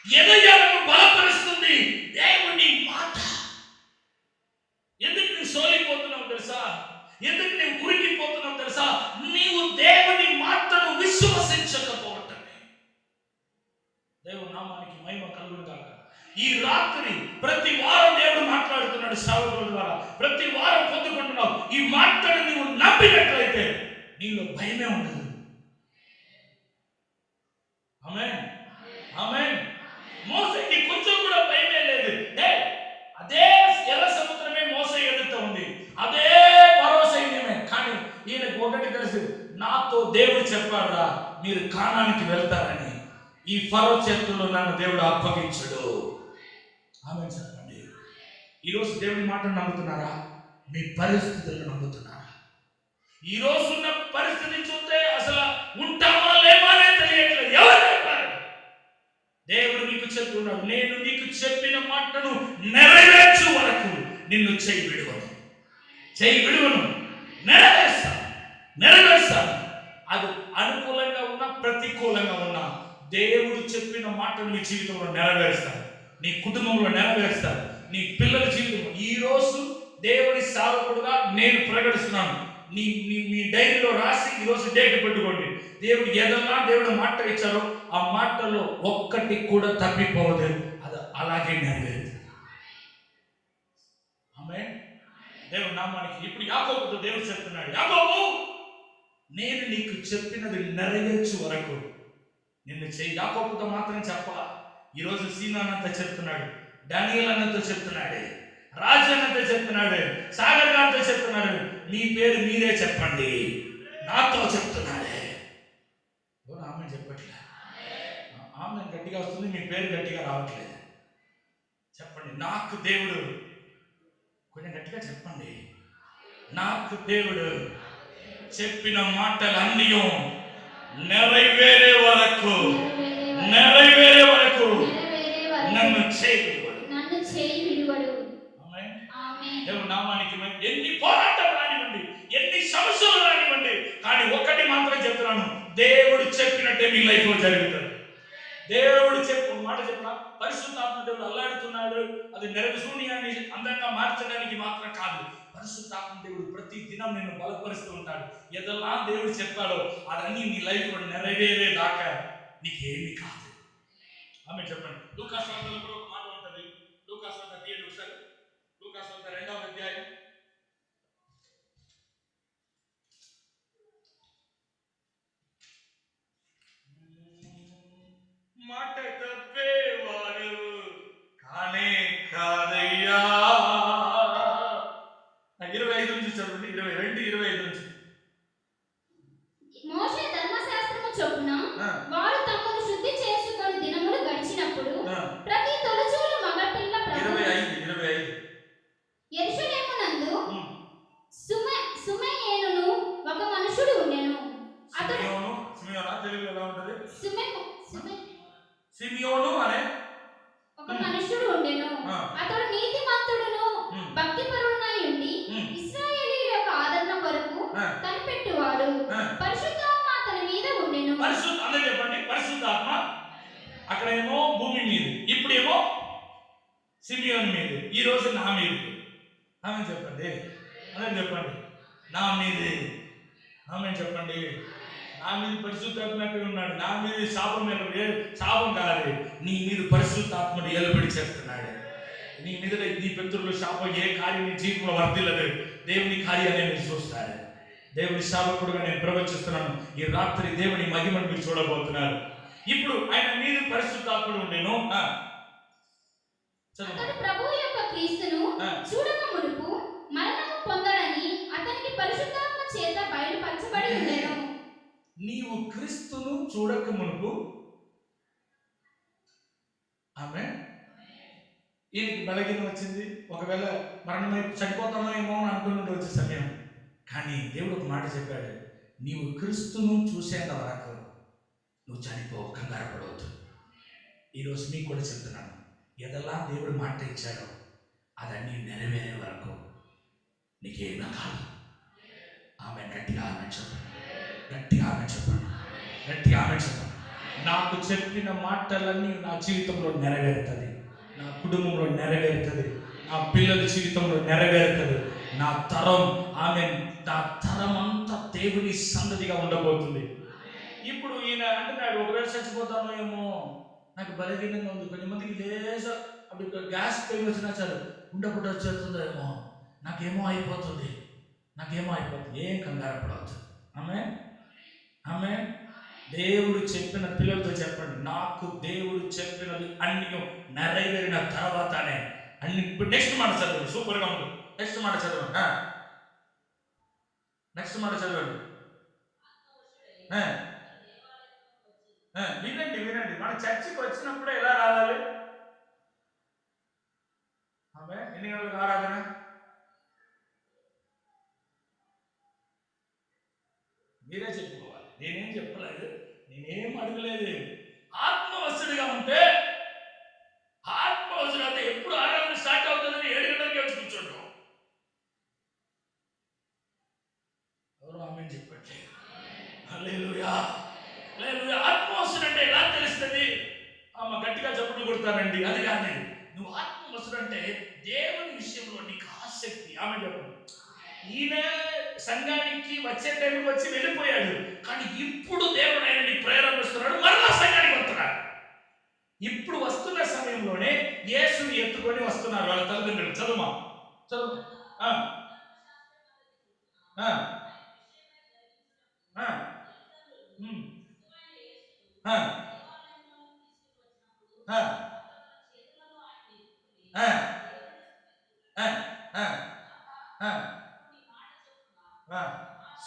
ఎదయాలను బలపరుస్తుంది. దేవుని మాట. ఎందుకు నువ్వు సోలిపోతున్నావు తెలుసా? ఎందుకు నువ్వు కురిగిపోతున్నావు తెలుసా? నీవు దేవుని మాటను విశ్వసించకపోవటమే. దేవుని నామానికి మహిమ కలుగును గాక. ఈ రాత్రి ప్రతి వారం దేవుడు మాట్లాడుతున్నాడు సేవకుల ద్వారా. ప్రతి వారం పొందుకుంటున్నావు. ఈ మాటను నువ్వు నమ్మినట్లయితే నీలో భయమే ఉండదు. ఆమేన్. మోసేకి కొంచెం కూడా భయమే లేదు. అదే ఎర్ర సముద్రమే మోసే ఎదుట ఉంది, అదే ఫరో సైన్యమే. కానీ ఈయనకు ఒకటి తెలుసు, నాతో దేవుడు చెప్పాడురా, మీరు కానానికి వెళ్తారని. ఈ ఫరో చేతుల్లో నన్ను దేవుడు అప్పగించడు. ఆమె చెప్పండి. ఈరోజు దేవుని మాటను నమ్ముతున్నారా? మీ పరిస్థితులను నమ్ముతున్నారా? ఈరోజు ఉన్న పరిస్థితి చూస్తే అసలు ఉంటామా లేమా అనే తెలియట్లేదు. ఎవరు చెప్పారు? దేవుడు నీకు చెప్తున్నాడు, నేను నీకు చెప్పిన మాటను నెరవేర్చు వరకు నిన్ను చేయి విడువను. నెరవేర్స్తాను. అది అనుకూలంగా ఉన్నా ప్రతికూలంగా ఉన్నా దేవుడు చెప్పిన మాటను నీ జీవితంలో నెరవేరుస్తాడు. నీ కుటుంబంలో నెరవేరుస్తాడు. నీ పిల్లల జీవితంలో. ఈ రోజు దేవుడి సేవకుడుగా నేను ప్రకటిస్తున్నాను. మీ డైరీలో రాసి ఈరోజు డేట్ పెట్టుకోండి. దేవుడు ఏదన్నా దేవుడు మాట ఇచ్చారో ఆ మాటలో ఒక్కటి కూడా తప్పిపోవద్దు. అది అలాగే నెరవేరుతుంది. ఆమేన్. దేవుడు నామానికి. ఇప్పుడు యాకోబుతో దేవుడు చెప్తున్నాడు, యాకోబు, నేను నీకు చెప్పినది నెరవేర్చు వరకు నిన్ను చేయి. యాకోబుతో మాత్రం చెప్పాలా? ఈరోజు సీనానంత చెప్తున్నాడు, డానియేల్ అన్నతో చెప్తున్నాడు, రాజు అన్నతో చెప్తున్నాడు, సాగర్ గారితో చెప్తున్నాడు. మీ పేరు మీరే చెప్పండి, నాతో చెప్తున్నాడే. ఆమె చెప్పట్లే. ఆమె గట్టిగా వస్తుంది, మీ పేరు గట్టిగా రావట్లేదు. చెప్పండి, నాకు దేవుడు. కొంచెం గట్టిగా చెప్పండి. నాకు దేవుడు చెప్పిన మాటలన్నీ నెరవేరే వరకు నన్ను చేయి విడువడు. దేవుని నామానికి. ఎన్ని పోరాటం రానివ్వండి, ఎన్ని సమస్యలు రానివ్వండి, కానీ ఒకటి మాత్రం చెప్తున్నాను, దేవుడు చెప్పినట్టే మీ లైఫ్ లో జరుగుతుంది. దేవుడు చెప్పు మాట చెప్పిన పరిశుద్ధాత్మ దేవుడు అల్లాడుతున్నాడు, అది శూన్యాన్ని అందంగా మార్చడానికి మాత్రం కాదు. పరిశుద్ధాత్మ దేవుడు ప్రతి దినం నిన్ను బలపరుస్తూ ఉంటాడు. ఏదన్నా దేవుడు చెప్పాడో అదన్నీ నీ లైఫ్ లో నెరవేరేదాకా నీకేమి కాదు. ఆమె చెప్పండి. లూకాసు వార్తలో కూడా ఒక మాట ఉంటుంది. లూకాసు వార్త తీయండి ఒకసారి. లూకాసు వార్త 2వ అధ్యాయం. మాట తప్పేవాడు కానే కాదయ్యా. 25 నుంచి చదవండి. 22-25 నుంచి.
మోషే ధర్మశాస్త్రము చొప్పున వారు తమను శుద్ధి చేసుకొని దినములు గడిచినప్పుడు ప్రతి తొలిచూలు మగపిల్ల
25
యెరూషలేమునందు సుమయేనును ఒక మనుషుడు ఉండెను. అతడు
సిమియోనా తెలుగులో ఎలా ఉంటది?
సిమియోను
అనే
ఒక మనుషుడు ఉండెను. అతడు నీతిమంతుడును భక్తిపరుడునై ఉండి ఇశ్రాయేలీయుల యొక్క ఆదరణ కొరకు కనిపెట్టువాడు. పరిశుద్ధాత్మ అతని మీద ఉండెను.
అదే చెప్పండి. పరిశుద్ధాత్మ అక్కడేమో భూమి మీద, ఇప్పుడేమో సిమియోను మీద, ఈ రోజు నా మీద. ఆమె చెప్పండి. అదే చెప్పండి. నా మీదే. ఆమె చెప్పండి. నా మీద పరిశుద్ధాత్మ ఉన్నాడు. నా మీద శాపం కాదు, నీ మీద పరిశుద్ధాత్మను ఏలుబడి చేస్తున్నాడు. నీ మీద నీ పితరులు శాపం ఏ కార్యం నీ జీవితంలో వర్ధిల్లదు. దేవుని కార్యాన్ని మీరు చూస్తారు. దేవుని సేవకుడుగా నేను ప్రవచిస్తున్నాను. ఈ రాత్రి దేవుని మహిమను మీరు చూడబోతున్నారు. ఇప్పుడు ఆయన మీద పరిశుద్ధాత్ముడు ఉండేను.
అతడు ప్రభువు యొక్క క్రీస్తును చూడక మునుపు మరణము పొందడని అతనికి పరిశుద్ధాత్మ చేత బయలుపరచబడి ఉండెను.
నీవు క్రీస్తును చూడక మునుపు ఆమె ఈయనకి బలహీనం వచ్చింది. ఒకవేళ మరణమై చనిపోతామో ఏమో అని అనుకున్నట్టు వచ్చే సమయం. కానీ దేవుడు ఒక మాట చెప్పాడు, నీవు క్రీస్తును చూసేంత వరకు నువ్వు చనిపోవు, కంగారు పడవద్దు. ఈరోజు మీకు కూడా చెప్తున్నాను, ఎదలా దేవుడు మాట ఇచ్చాడో అదన్నీ నెరవేరే వరకు నీకేమీ కాదు. ఆమె గట్టిగా ఆమె చెప్పండి. గట్టిగా ఆమె చెప్పండి. గట్టిగా ఆమె చెప్పండి. నాకు చెప్పిన మాటలన్నీ నా జీవితంలో నెరవేరుతుంది, నా కుటుంబంలో నెరవేరుతుంది, నా పిల్లల జీవితంలో నెరవేరుతుంది. నా తరం నా తరం అంతా దేవుని సంగతిగా ఉండబోతుంది. ఇప్పుడు ఈయన అంటున్నాడు, ఒకవేళ చచ్చిపోతానో ఏమో, నాకు బలహీనంగా ఉంది. కొంతమందికి లేజా అప్పుడు గ్యాస్ పెయిన్ వచ్చినా చాలు ఉండకుండా వచ్చేస్తుందో ఏమో, నాకేమో అయిపోతుంది. ఏం కంగారు పడవచ్చు. ఆమె దేవుడు చెప్పిన పిల్లలతో చెప్పండి, నాకు దేవుడు చెప్పినది అన్ని నెరవేరిన తర్వాతనే అన్ని. ఇప్పుడు నెక్స్ట్ మాట చదవండి. సూపర్గా ఉంది. నెక్స్ట్ మాట చదవండి. వినండి. మన చర్చికి వచ్చినప్పుడే ఎలా రావాలి? ఆమె ఎన్ని గంటలకు ఆరాధన? మీరే చెప్పుకోవాలి. నేనేం చెప్పలేదు, నేనేం అడగలేదు. ఆత్మవశుడిగా ఉంటే, ఆత్మవశుడు అయితే ఎప్పుడు ఆరాధన స్టార్ట్ అవుతుందని 7 గంటలకి వచ్చి కూర్చోండి. ఎవరు ఆమె చెప్పండి. హల్లెలూయా. ఆత్మవశుడు అంటే ఎలా తెలుస్తుంది? గట్టిగా చప్పట్లు కొడతానండి. అది కాదు. నువ్వు ఆత్మవశుడు అంటే దేవుని విషయంలో నీకు ఆసక్తి. ఆమె చెప్పండి. ఈయన సంఘానికి వచ్చే టైంకి వచ్చి వెళ్ళిపోయాడు, కానీ ఇప్పుడు దేవుడు ఆయనని ప్రేరేపిస్తున్నాడు, మరలా సంఘానికి వస్తున్నాడు. ఇప్పుడు వస్తున్న సమయంలోనే యేసుని ఎత్తుకొని వస్తున్నారు వాళ్ళ తల్లిదండ్రులు. చదువు.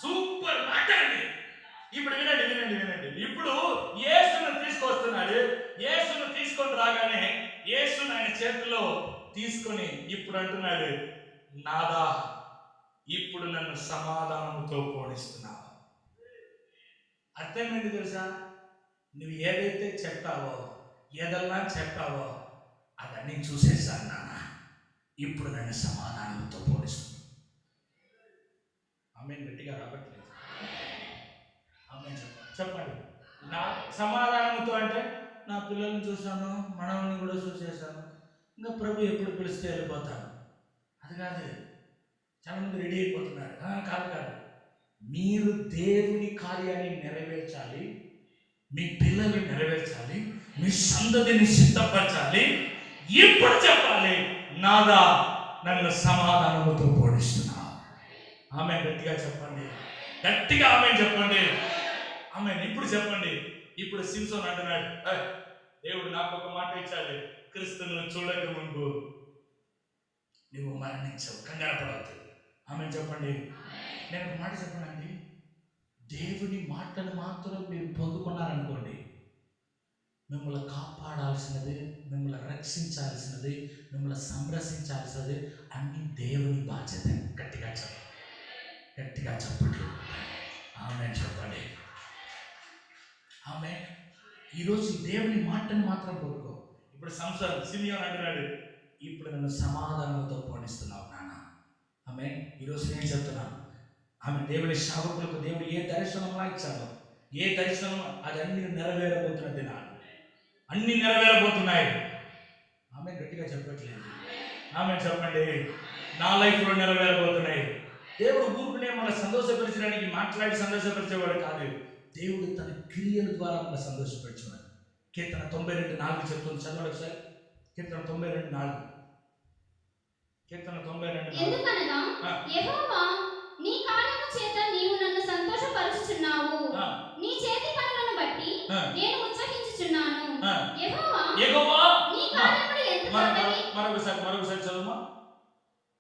సూపర్ మాట అండి. ఇప్పుడు వినండి. ఇప్పుడు యేసును తీసుకొస్తున్నాడు. యేసును తీసుకొని రాగానే యేసును ఆయన చేతిలో తీసుకొని ఇప్పుడు అంటున్నాడు, నాదా ఇప్పుడు నన్ను సమాధానంతో పోనిస్తున్నావు. అర్థమైంది తెలుసా? నువ్వు ఏదైతే చెప్పావో, ఏదన్నా చెప్పావో అదన్నీ చూసేసాను నాన్న, ఇప్పుడు నన్ను సమాధానంతో పోనిస్తున్నావు. ఆమె గట్టిగా రాబట్టలేదు. ఆమె చెప్పండి. నా సమాధానంతో అంటే నా పిల్లల్ని చూశాను, మనల్ని కూడా చూసేసాను, ఇంకా ప్రభు ఎప్పుడు పిలిస్తే వెళ్ళిపోతాను. అది కాదు. చాలామంది రెడీ అయిపోతున్నారు. కాదు కాదు, మీరు దేవుని కార్యాన్ని నెరవేర్చాలి, మీ పిల్లల్ని నెరవేర్చాలి, మీ సంతతిని సిద్ధపరచాలి. ఇప్పుడు చెప్పాలి, నాదా నన్ను సమాధానముతో పోషిస్తున్నా. ఆమె గట్టిగా చెప్పండి, గట్టిగా ఆమె చెప్పండి, ఆమె ఇప్పుడు చెప్పండి. ఇప్పుడు సింసోన్ అంటున్నాడు, దేవుడు నాకు ఒక మాట ఇచ్చాడు, క్రీస్తును చూడక ముందు నువ్వు మరణించవు, కంగారు పడవద్దు. ఆమె చెప్పండి. నేను ఒక మాట చెప్పనండి, దేవుని మాటను మాత్రం మీరు పొందుకున్నారనుకోండి, మిమ్మల్ని కాపాడాల్సినది, మిమ్మల్ని రక్షించాల్సినది, మిమ్మల్ని సంరక్షించాల్సినది అన్ని దేవుని బాధ్యత. గట్టిగా చెప్పండి, గట్టిగా చెప్పండి. ఆమె చెప్పండి. ఆమె ఈరోజు దేవుని మాటను మాత్రం పొందుకో. ఇప్పుడు సిమియోన్ అంటున్నాడు, ఇప్పుడు నన్ను సమాధానంతో పోనిస్తున్నావు నాన్న. ఆమె ఈరోజు నేను చెప్తున్నాను, ఆమె దేవుని సేవకులకు దేవుడు ఏ దర్శనం ఇచ్చాడో, ఏ దర్శనం అది అన్ని నెరవేరబోతున్న దినాలు, అన్ని నెరవేరబోతున్నాయి. ఆమె గట్టిగా చెప్పట్లేదు. ఆమె చెప్పండి, నా లైఫ్లో నెరవేరబోతున్నాయి. దేవుడు ఊరుకునే మన సంతోషపరచడానికి మాట్లాడి సంతోషపరిచేవాడు కాదు, దేవుడు తన క్రియల ద్వారా మన సంతోషపరిచేవాడు. కీర్తన 92:4 చెప్తుంది, చదవండి ఒకసారి. కీర్తన 92:4. కీర్తన 92:4.
ఎందుకనగా యెహోవా నీ కార్యము చేత నీవు నన్ను సంతోషపరచుచున్నావు, నీ చేతి పనులను బట్టి నేను ఉత్సహించుచున్నాను. యెహోవా నీ కార్యములు ఎంత గొప్పవి.
మరొకసారి చదువుమా,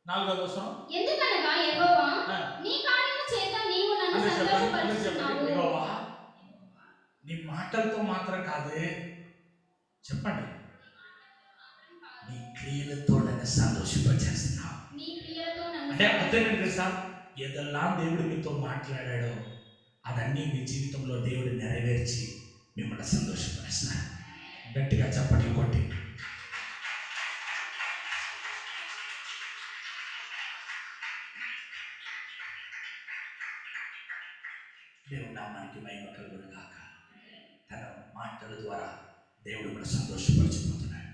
4వ వచనం.
ఎందుకనగా యెహోవా నీ కార్యము చేత నీవు నన్ను సంతోషపరచుచున్నావు.
యెహోవా నీ మాటలతో మాత్రం కాదే, చెప్పండి, నీ క్రియలతో నన్ను సంతోషపరిచేస్తున్నావు. అంటే అర్థం తెలుసా, ఏదన్నా దేవుడు మీతో మాట్లాడాడో అదన్నీ మీ జీవితంలో దేవుడు నెరవేర్చి మిమ్మల్ని సంతోషపరుస్తున్నారు. గట్టిగా చెప్పండి కొట్టి. దేవుడు నామానికి మహిమ కలుగును గాక. తన మాటల ద్వారా దేవుడు మన సంతోషపరచిపోతున్నాడు,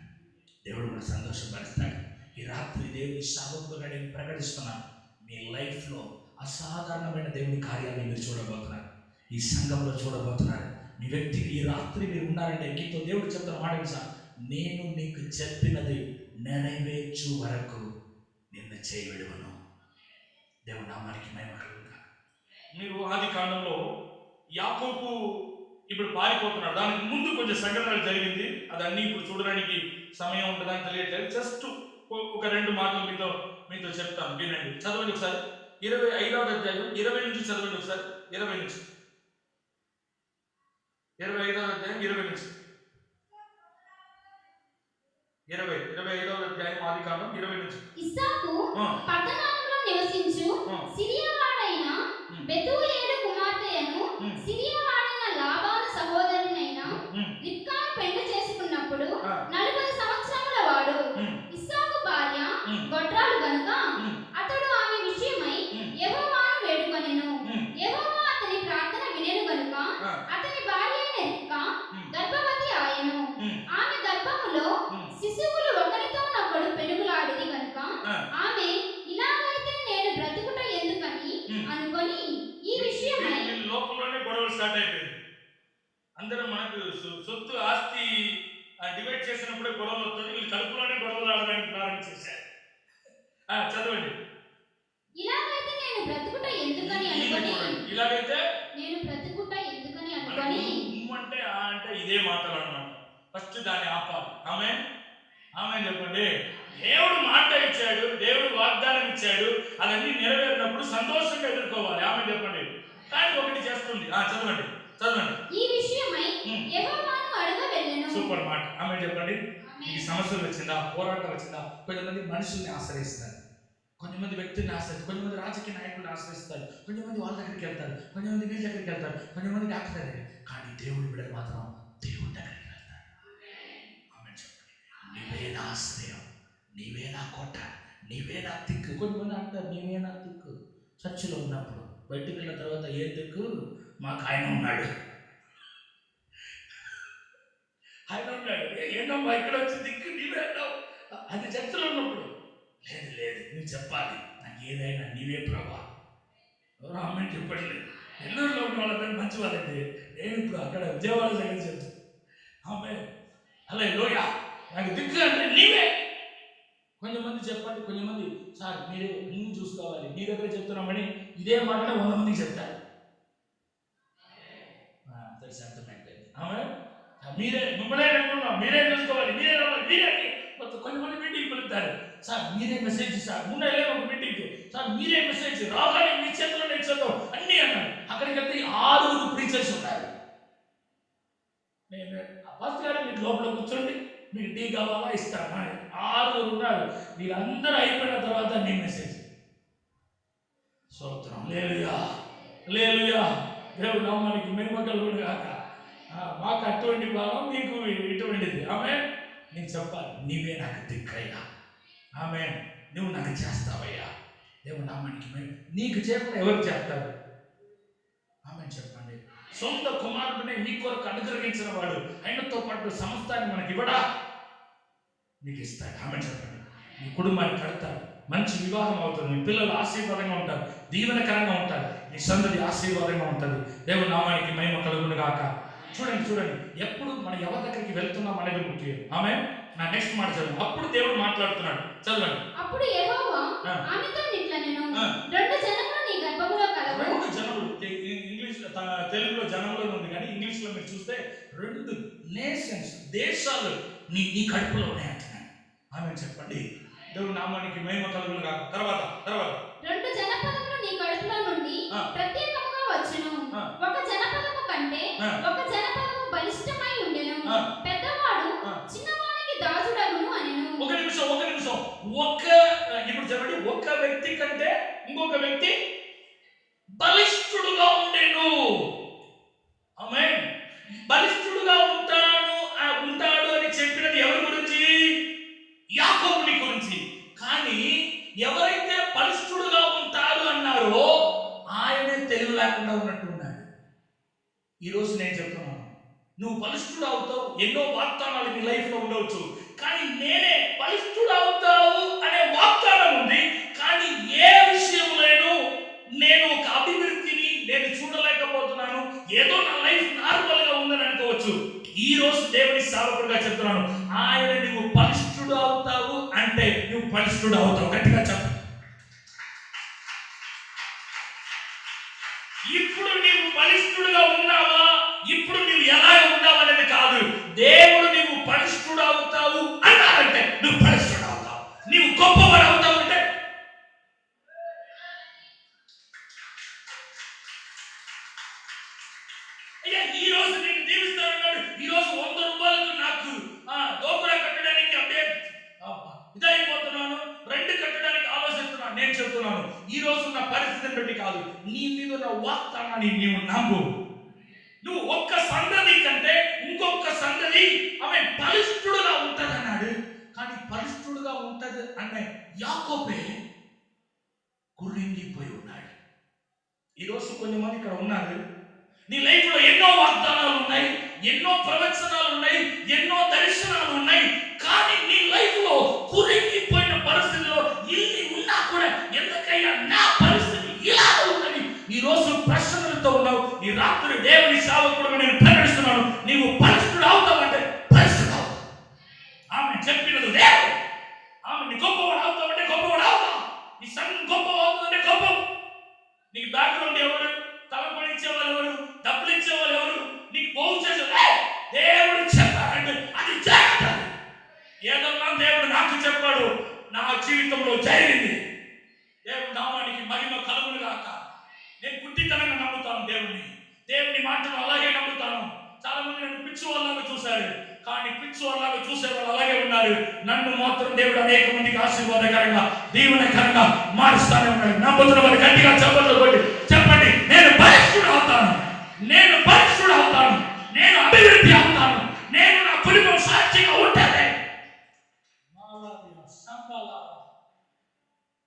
దేవుడు మన సంతోషపరుస్తాడు. ఈ రాత్రి దేవుని సేవకులుగా నేను ప్రకటిస్తున్నాను, మీ లైఫ్లో అసాధారణమైన దేవుని కార్యాన్ని మీరు చూడబోతున్నారు, ఈ సంఘంలో చూడబోతున్నారు. మీ వ్యక్తికి ఈ రాత్రి మీరు ఉన్నారంటే మీతో దేవుడు చెప్తున్న మాట సార్, నేను నీకు చెప్పినది నెరవేర్చు వరకు నిన్ను చేయవిడువను. దేవుడు నామానికి మహిమ కలుగును గాక. మీరు ఆది కాండంలో యాకోబు ఇప్పుడు పారిపోతున్నాడు, దానికి ముందు కొంచెం సంఘటనలు జరిగింది, అదన్నీ ఇప్పుడు చూడడానికి సమయం ఉంటుందని తెలియట్లేదు. జస్ట్ ఒక 2 మాటలు మీతో చెప్తాను, వినండి. చదవండి ఒకసారి. 25వ అధ్యాయం 20 నుంచి చదవండి ఒకసారి. 20 నుంచి 25వ అధ్యాయం 20 నుంచి 25వ అధ్యాయం ఆది కాండం 20 నుంచి.
ఇస్సాకు పట్టణంలో నివసించు సిరియావాడైన బెతూయేలు కుమార్తెయను సిరియావాడైన లాబాను సహోదరునైన రిబ్కాను పెళ్లి చేసుకున్నప్పుడు 40 సంవత్సరముల వాడు. ఇస్సాకు భార్య గొడ్రాలు గనుక అతడు ఆమె విషయమై యెహోవాను వేడుకొనెను. యెహోవా అతని ప్రార్థన వినెను గనుక అతని భార్య అయిన రిబ్కా గర్భవతి ఆయెను. ఆమె గర్భములో శిశువులు ఒకరితోనొకడు పెనుగులాడిరి గనుక ఆమె ఇలాగైతే నేను బ్రతుకుట ఎందుకని అనుకొని ఈ విషయమై
లోకంలోనే గొడవలు స్టార్ట్ అయిపోయింది. అందరూ మనకు సొత్తు ఆస్తి డివైడ్ చేసినప్పుడే గొడవలు వస్తుంది, వీళ్ళు కలుపులోనే గొడవలు ఆడడానికి ప్రారంభించేశారు. చదవండి.
ఇలాగైతే నేను బ్రతుకుట ఎందుకని అనుకొని,
ఇలాగైతే
నేను బ్రతుకుట ఎందుకని అనుకొని
అంటే ఇదే మాటలు అన్నమాట. ఫస్ట్ దాన్ని ఆపాలి. ఆమె చెప్పండి. దేవుడు మాట ఇచ్చాడు, దేవుడు వాగ్దానం ఇచ్చాడు, అవన్నీ నెరవేరినప్పుడు సంతోషంగా ఎదుర్కోవాలి. ఆమె చెప్పండి. కానీ ఒకటి చేస్తుంది. చదవండి.
ఈ విషయమై యెహోవాను అడగ వెళ్ళెను.
సూపర్ మాట. ఆమె చెప్పండి. ఈ సమస్యలు వచ్చిందా, పోరాటం వచ్చిందా? కొంతమంది మనుషుల్ని ఆశ్రయిస్తారు, కొంతమంది వ్యక్తుల్ని ఆశ్రయిస్తారు, కొంతమంది రాజకీయ నాయకులను ఆశ్రయిస్తారు, కొంతమంది వాళ్ళ దగ్గరికి వెళ్తారు, కొంతమంది వీళ్ళ దగ్గరికి వెళ్తారు, కొంతమంది డాక్టర్ దగ్గరికి. కానీ దేవుడి బిడ్డలు మాత్రం దేవుడి దగ్గరికి వెళ్తారు. ఆమె చెప్పండి. నీవే నా ఆశ్రయం, నీవే నా కోట, నీవే నా దిక్కు. కొంతమంది అంటారు నీవే నా దిక్కు. చర్చిలో ఉన్నప్పుడు బయటికి వెళ్ళిన తర్వాత ఏ దిక్కు? మాకు ఆయన ఉన్నాడు. ఆయన ఉన్నాడు, ఏంటమ్మా ఇక్కడ వచ్చి దిక్కు నీవే అన్నావు అది చర్చలో ఉన్నప్పుడు. లేదు లేదు, నువ్వు చెప్పాలి, నాకు ఏదైనా నీవే ప్రభా. ఎవరో అమ్మాయి చెప్పట్లేదు. నెల్లూరులో ఉన్న వాళ్ళందరూ మంచి వాళ్ళండి. నేను ఇప్పుడు అక్కడ విజయవాడ దగ్గర చెప్తాను. ఆమె అలా లోయ నాకు దిక్కు అంటే నీవే. కొంతమంది చెప్పండి, కొంతమంది సార్ మీరే అన్ని చూసుకోవాలి, మీ దగ్గర చెప్తున్నామని ఇదే మాటనే 100 మందికి చెప్తారు. సెంటిమెంట్ ఆమె మీరే మిమ్మల్ని అనుకున్నాం, మీరే చూసుకోవాలి, మీరే రావాలి, మీరే. కొంతమంది మీటింగ్ పిలుస్తారు, సార్ మీరే మెసేజ్, సార్ ముందే ఒక మీటింగ్, సార్ మీరే మెసేజ్ రాగానే మీ చేతిలో నేను చదువు అన్నీ అన్నాడు. అక్కడికి వెళ్తే 6 ప్రీచర్స్ ఉన్నారు. నేను ఫస్ట్ గారు మీకు లోపల కూర్చోండి, మీకు టీ కావాలా ఇస్తాను. 6 ఉన్నారు. వీళ్ళందరూ అయిపోయిన తర్వాత నీ మెసేజ్. స్తోత్రం, హల్లెలూయా హల్లెలూయా. దేవుడు నామానికి మహిమకలు కాక. మాకు అటువంటి భావం, మీకు ఇటువంటిది. ఆమె నేను చెప్పాలి, నీవే నాకు దిక్కయ్యా. ఆమె నువ్వు నాకు చేస్తావయ్యా. దేవుడు నామానికి నీకు చేయకుండా ఎవరు చేస్తారు? ఆమె చెప్పండి. సొంత కుమారుడిని నీ కొరకు అనుగ్రహించిన వాడు ఆయనతో పాటు సమస్తాన్ని మనకి ఇవ్వడా? నీకు ఇస్తాడు. ఆమె చెప్పండి. నీ కుటుంబాన్ని కడతాడు, మంచి వివాహం అవుతుంది, మీ పిల్లలు ఆశీర్వాదంగా ఉంటారు, దీవెనకరంగా ఉంటారు, నీ సంతతి ఆశీర్వాదంగా ఉంటుంది. దేవుని నామానికి మహిమ కలుగును గాక. చూడండి చూడండి, ఎప్పుడు మనం ఎవరి దగ్గరికి వెళ్తున్నాం అనేది ముఖ్యం. ఆమె నా నెక్స్ట్ మాట చదువు. అప్పుడు దేవుడు మాట్లాడుతున్నాడు, చదవండి.
అప్పుడు యెహోవా ఆమెతో ఇట్లనెను, 2 జనములు నీ గర్భములో కలవు.
2 జనములు, ఇంగ్లీష్ తెలుగులో జనములో ఉంది, కానీ ఇంగ్లీష్ లో మీరు చూస్తే 2 నేషన్స్, దేశాలు నీ నీ కడుపులో ఉన్నాయంటున్నాడు. ఆమె చెప్పండి. దేవుని నామానికి మహిమ కలుగును గాక. తర్వాత
2 జనపదములు నీ కడుపులో నుండి ప్రత్యేకముగా వచ్చును. ఒక జనపదము కంటే ఒక జనపదము బలిష్టమై ఉండెను. పెద్దవాడు చిన్నవానికి దాసుడగును అనెను.
ఒక నిమిషం ఇప్పుడు చెప్పండి. ఒక వ్యక్తి కంటే ఇంకొక వ్యక్తి బలిష్ఠుడుగా ఉండేను. ఆమేన్. బలిష్ఠుడుగా ఉంటాడు అని చెప్పినది ఎవరి గురించి? యాకోబుని గురించి. కానీ ఎవరైతే బలిష్ఠుడుగా ఉంటారు అన్నారో ఆయనే తెలివి లేకుండా ఉన్నట్టు ఉన్నాడు. ఈరోజు నేను చెప్తున్నాను, నువ్వు బలిష్ఠుడు అవుతావు. ఎన్నో వాగ్దానాలు నీ లైఫ్ లో ఉండవచ్చు, కానీ నేనే బలిష్ఠుడు అవుతావు అనే వాగ్దానం ఉంది. కానీ ఏ విషయంలోనూ నేను ఒక అభివృద్ధిని నేను చూడలేకపోతున్నాను, ఏదో నా లైఫ్ నార్మల్ గా ఉందని అనుకోవచ్చు. ఈ రోజు దేవుని సేవకుడిగా చెప్తున్నాను, ఆయన నువ్వు బలిష్ఠుడు అవుతావు అంటే నువ్వు బలిష్ఠుడు అవుతావు. గట్టిగా చెప్పు. ఇప్పుడు నీవు బలిష్ఠుడుగా ఉన్నావా, ఇప్పుడు నీవు ఎలా ఉన్నావు అనేది కాదు. దేవుడు నువ్వు బలిష్ఠుడు అవుతావు అన్నారంటే నువ్వు బలిష్ఠుడు అవుతావు. నీవు గొప్పవాడు అవుతావు అంటే ఈ రోజు నేను దీవిస్తానన్నాడు. ఈ రోజు 100 రూపాయలకు నాకు గోపురా కట్టడానికి అప్డేట్ ఇదైపోతున్నాను, 2 కట్టడానికి ఆలోచిస్తున్నాను. నేను చెప్తున్నాను, ఈ రోజు ఉన్న పరిస్థితిని బట్టి కాదు, నీ మీద ఉన్న వాగ్దానాన్ని నీవు నమ్ము. నువ్వు ఒక్క సందతి కంటే ఇంకొక సందతి ఆమె బలిష్ఠుడుగా ఉంటది అన్నాడు. కానీ బలిష్ఠుడుగా ఉంటది అనే యాకోబే కురింగిపోయి ఉన్నాడు. ఈరోజు కొంతమంది ఇక్కడ ఉన్నారు, నీ లైఫ్ లో ఎన్నో వాగ్దానాలు ఉన్నాయి, ఎన్నో ప్రవచనాలు ఉన్నాయి, ఎన్నో దర్శనాలు ఉన్నాయి, కానీ నీ లైఫ్ లో కురింగిపోయిన పరిస్థితిలో ఇన్ని ఉన్నా కూడా ఎందుకయ్యా నా పరిస్థితి ఇలా ఉన్నది ఈ రోజు ప్రశ్నలతో ఉన్నావు. ఈ రాత్రి దేవుని సేవకుడుగా నేను ప్రకటిస్తున్నాను, నీవు బలిష్ఠుడు అవుతావంటే బలిష్ఠుడు అవుతావు. ఆమె చెప్పినది లేదు. ఆమె నీ గొప్పవాడు అవుతావంటే గొప్పవాడు అవుతావు. నీ సంఘం గొప్పవాడు అవుతుందంటే గొప్ప. నీకు బ్యాక్గ్రౌండ్ ఎవరు, తలపడి ఇచ్చేవాళ్ళు ఎవరు, డబ్బులు ఇచ్చేవాళ్ళు ఎవరు, నీకు బాగు చేసే దేవుడు చెప్పాడంటే అది జరుగుతుంది. ఏదన్నా దేవుడు నాకు చెప్పాడు, నా జీవితంలో జరిగింది. దేవుడు నామానికి మహిమ కలుగును గాక. నేను గుడ్డితనంగా నమ్ముతాను దేవుని మాటను అలాగే నమ్ముతాను. చాలా మంది నన్ను పిచ్చి వాళ్ళగా చూశారు, కానీ పిచ్చి వాళ్ళగా చూసే వాళ్ళు అలాగే ఉన్నారు. నన్ను మాత్రం దేవుడు అనేక మందికి ఆశీర్వాదకరంగా దీవెనకరంగా మారుస్తానే ఉన్నాడు. నమ్ముతున్న వారు గట్టిగా చెప్పండి, నేను బలిష్ఠుడు అవుతాను, నేను బలిష్ఠుడు అవుతాను, నేను అభివృద్ధి అవుతాను, నేను నా కుటుంబం సాక్షిగా ఉంటుంది.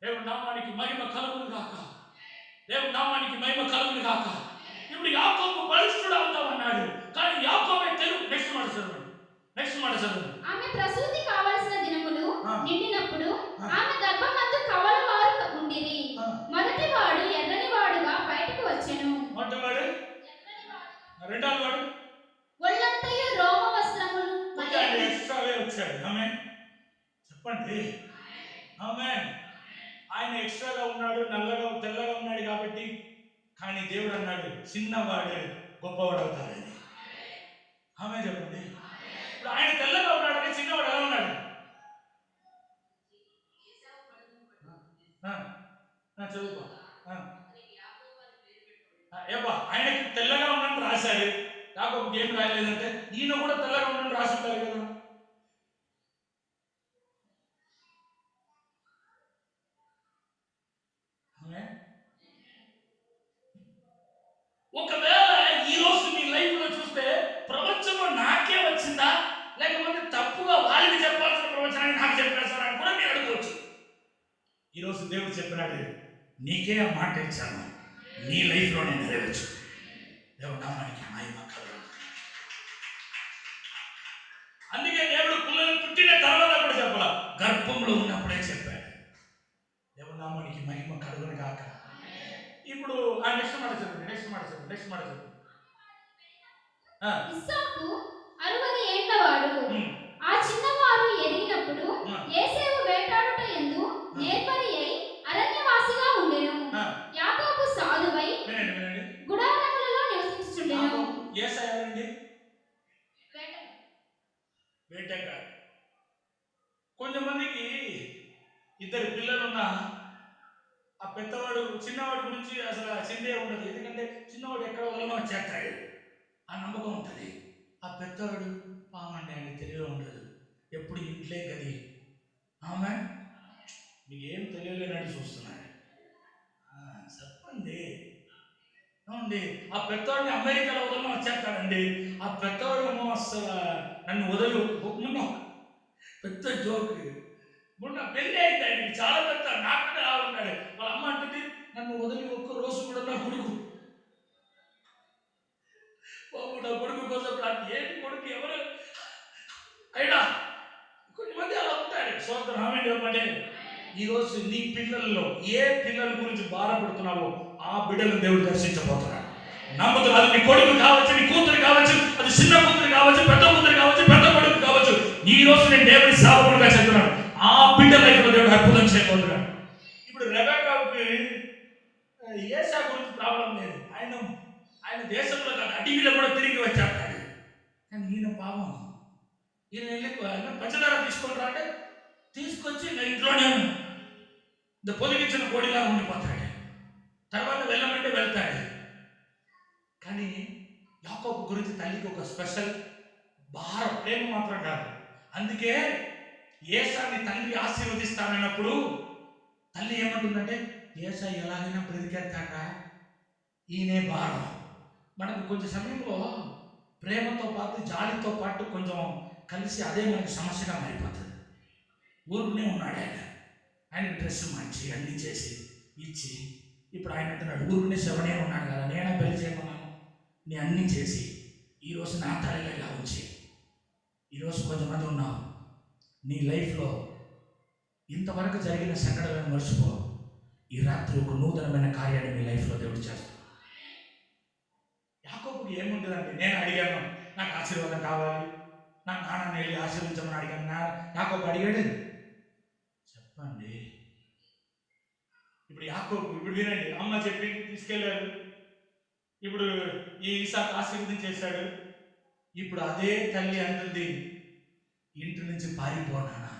దేవుడు నామానికి మహిమ కలుగును గాక. దేవుడు నామానికి మహిమ కలుగును గాక. ఇప్పుడు యాకోబు బలిష్ఠుడు అవుతామన్నాడు, కానీ యాకోబే తెలుగు. నెక్స్ట్ మాట చదవండి. నెక్స్ట్ మాట చదువు.
ఆమె ప్రసూతి కావలసిన దినములు
ఆ.
నిండినప్పుడు
ఆ.
ఆమె గర్భమందు కవలవారు ఉండిరి.
ఆ.
మొదటివాడు ఎర్రని వాడుగా బయటకు వచ్చెను.
మొట్టవాడు, రెండవ వాడు
ఒళ్ళంతయు రోమ వస్త్రములు
కొంచెం ఎక్స్ట్రావే వచ్చాడు. ఆమె చెప్పండి, ఆమె ఆయన ఎక్స్ట్రాగా ఉన్నాడు, నల్లగా తెల్లగా ఉన్నాడు కాబట్టి. కానీ దేవుడు అన్నాడు చిన్నవాడు గొప్పవాడు అవుతాడని. ఆమె చెప్పండి. ఇప్పుడు ఆయన తెల్లగా ఉన్నాడు, చిన్నవాడు ఎలా ఉన్నాడు? చదువుకో. ఏబ్బా, ఆయనకి తెల్లగా ఉన్నాడు రాశాడు, యాకోబుకి ఏం రాయలేదంటే ఈయన కూడా తెల్లగా ఉన్నాడు రాసుంటారు కదా. ఒకవేళ ఈ రోజు మీ లైఫ్ లో చూస్తే ప్రపంచంలో నాకే వచ్చిందా, లేకపోతే తప్పుగా వాళ్ళకి చెప్పాల్సిన ప్రవచనాన్ని నాకు చెప్పేస్తారా అని కూడా మీరు అడగవచ్చు. ఈరోజు దేవుడు చెప్పినాడు, నీకే ఆ మాట ఇచ్చాను, నీ లైఫ్ లో నేను నెరవేర్చు. దేవుడు నామానికి మహిమ కలుగును. అందుకే దేవుడు పిల్లలు పుట్టిన తర్వాత కూడా చెప్పాల, గర్భంలో ఉన్నప్పుడే చెప్పాడు. దేవుడు నామానికి మహిమ కలుగును గాక. ఇప్పుడు ఆ నెక్స్ట్ మాట చదువు.
ఇస్సాకు 60 ఏండ్లవాడు. ఆ చిన్నవారు ఎదిగినప్పుడు యేసేపు వేటాడుట యందు నేర్పరి అయి అరణ్యవాసిగా ఉండెను. యాకోబు సాధువై గుడారములలో నివసించుచుండెను.
వేటగాడు. కొంతమందికి ఇద్దరు పిల్లలున్న ఆ పెద్దవాడు చిన్నవాడి గురించి అసలు చిందే ఉండదు. ఎందుకంటే చిన్నవాడు ఎక్కడ వదలనో చేస్తాడు, ఆ నమ్మకం ఉంటుంది. ఆ పెద్దవాడు పామండి అని తెలియ ఉండదు, ఎప్పుడు ఇంట్లే గది. ఆమె మీకు ఏం తెలియలేనని చూస్తున్నాడు. చెప్పండి అవునండి. ఆ పెద్దవాడిని అమెరికాలో వదలనో వచ్చేస్తాడండి. ఆ పెద్దవాడు అసలు నన్ను వదలు పెద్ద జోక్. మొన్న పెళ్ళి అయితే ఆయనకి చాలా పెద్ద, నాకు రావున్నాడు. వాళ్ళ అమ్మ అంటుంది, నన్ను వదిలి ఒక్క రోజు కూడా నా కొడుకు బాబు, నా కొడుకు కోసం నాకు ఏంటి కొడుకు ఎవరు అయినా కొంతమంది అలా ఉంటారు. సోదరు హామీ చెప్పండి, ఈరోజు నీ పిల్లల్లో ఏ పిల్లల గురించి బాధపడుతున్నావో ఆ బిడ్డలను దేవుడు దర్శించబోతున్నాడు. నమ్ముతున్నా. అది నీ కొడుకు కావచ్చు, నీ కూతురు కావచ్చు, అది చిన్న కూతురు కావచ్చు, పెద్ద కూతురు కావచ్చు, పెద్ద కొడుకు కావచ్చు. ఈ రోజు నేను దేవుడి సేవకుడుగా చెప్తున్నాను, ఆ బిడ్డ లైఫ్లో దేవుడు అద్భుతం చేయబోతున్నాడు. ఇప్పుడు రెబెక్కాకి ఏసా గురించి ప్రాబ్లం లేదు. ఆయన దేశంలో కాదు, అడవిలో కూడా తిరిగి వచ్చేస్తాడు. కానీ ఈయన పాపం, ఈయన వెళ్ళి పంచదార తీసుకుంటారా అంటే తీసుకొచ్చి నా ఇంట్లోనే పొదిగించిన కోడిలా ఉండిపోతాడు. తర్వాత వెళ్ళమంటే వెళ్తాడు. కానీ యాకోబు గురించి తల్లికి ఒక స్పెషల్ భారం, ప్రేమ మాత్రం కాదు. అందుకే ఏసాని తండ్రి ఆశీర్వదిస్తానన్నప్పుడు తల్లి ఏమంటుందంటే, ఏసా ఎలాగైనా బ్రతికేస్తాక ఈయనే భారం. మనకు కొంచెం సమయంలో ప్రేమతో పాటు జాలితో పాటు కొంచెం కలిసి అదే మనకి సమస్యగా మారిపోతుంది. ఊరుకునే ఉన్నాడు ఆయనకి డ్రెస్ మార్చి అన్నీ చేసి ఇచ్చి, ఇప్పుడు ఆయన అంటున్నాడు ఊరుకునే శవనే ఉన్నాడు కదా, నేనే పెళ్లి చేయమన్నాను, నీ అన్నీ చేసి ఈరోజు నా తల్లిలో ఇలా వచ్చి. ఈరోజు కొంతమంది ఉన్నావు, నీ లైఫ్లో ఇంతవరకు జరిగిన సంఘటనలను మర్చిపో. ఈ రాత్రి ఒక నూతనమైన కార్యాన్ని మీ లైఫ్లో దేవుడు చేస్తాడు. యాకోబుకి ఏముంటుందండి, నేను అడిగాను నాకు ఆశీర్వాదం కావాలి, నా నాన్నని వెళ్ళి ఆశీర్వదించమని అడిగాను. యాకోబు అడిగాడు. చెప్పండి, ఇప్పుడు యాకోబు, ఇప్పుడు వినండి, అమ్మ చెప్పి తీసుకెళ్ళారు. ఇప్పుడు ఈ ఇసాకు ఆశీర్వదించేశాడు. ఇప్పుడు అదే తల్లి అంటుంది, ఇంటి నుంచి పారిపోనానా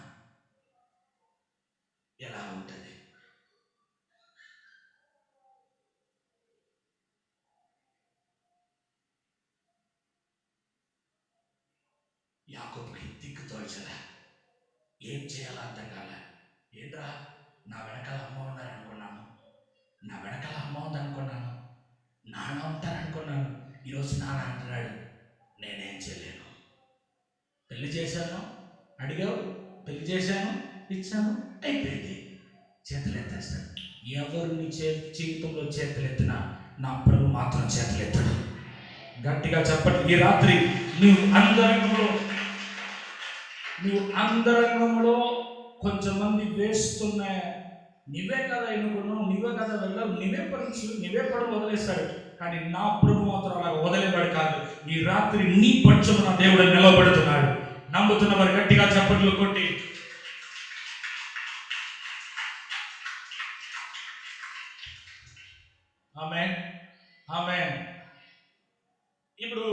ఎలా ఉంటుంది? యాకోబుకి దిక్కు తోచలే, ఏం చేయాలో అర్థం కాలే. ఏంట్రా, నా వెనకాల అమ్మ ఉన్నారనుకున్నాను, నా వెనకాల అమ్మ ఉందనుకున్నాను, నాన్న ఉంటారనుకున్నాను. ఈరోజు నాన్న అంటున్నాడు, నేనేం చేయలేను. పెళ్లి చేశాను, అడిగావు, పెళ్లి చేశాను, ఇచ్చాను, అయిపోయింది. చేతులు ఎత్తేస్తాడు. ఎవరు నీ జీవితంలో చేతులు ఎత్తినా నా ప్రభు మాత్రం చేతులు ఎత్తాడు. గట్టిగా చెప్పండి. ఈ రాత్రి నువ్వు అందరిలో నువ్వు అంతరంగంలో కొంచెంమంది వేస్తున్న నువ్వే కదా ఎన్నుకున్నావు, నువ్వే కదా వెళ్ళావు, నువ్వే పరీక్ష, నువ్వే పడు వదిలేస్తాడు. కానీ నా ప్రభు మాత్రం అలా వదిలేవాడు కాదు. ఈ రాత్రి నీ పక్షమున దేవుడు నిలబడుతున్నాడు. నమ్ముతున్న వారు గట్టిగా చప్పట్లు కొట్టి ఆమేన్, ఆమేన్. ఇప్పుడు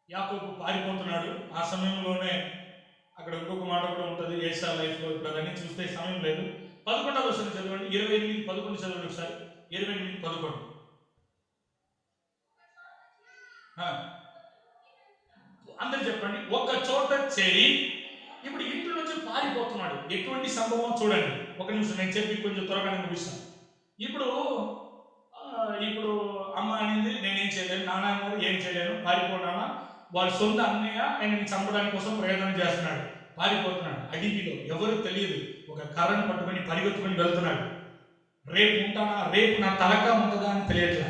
యాకోబు పారిపోతున్నాడు. ఆ సమయంలోనే అక్కడ ఇంకొక మాట కూడా ఉంటుంది ఏసా లైఫ్లో. ఇప్పుడు అవన్నీ చూస్తే సమయం లేదు. 11వ వచనం చదవండి. 28-11 చదవండి ఒకసారి. 28-11. అందరు చెప్పండి. ఒక చోట చేరి, ఇప్పుడు ఇంటి నుంచి పారిపోతున్నాడు. ఎటువంటి సంభవం చూడండి. ఒక నిమిషం నేను చెప్పి కొంచెం త్వరగా ముగిస్తాను. ఇప్పుడు ఇప్పుడు అమ్మ అనింది నేనేం చేయలేను, నాన్న అన్నారు ఏం చేయలేను, పారిపోయినా. వాళ్ళ సొంత అన్నయ్య ఆయనని చంపడానికి కోసం ప్రయత్నం చేస్తున్నాడు. పారిపోతున్నాడు. అడవిలో ఎవరు తెలియదు. ఒక కర్రను పట్టుకొని పరిగెత్తుకొని వెళ్తున్నాడు. రేపు ఉంటానా, రేపు నా తలకా ఉంటుందా అని తెలియట్లా,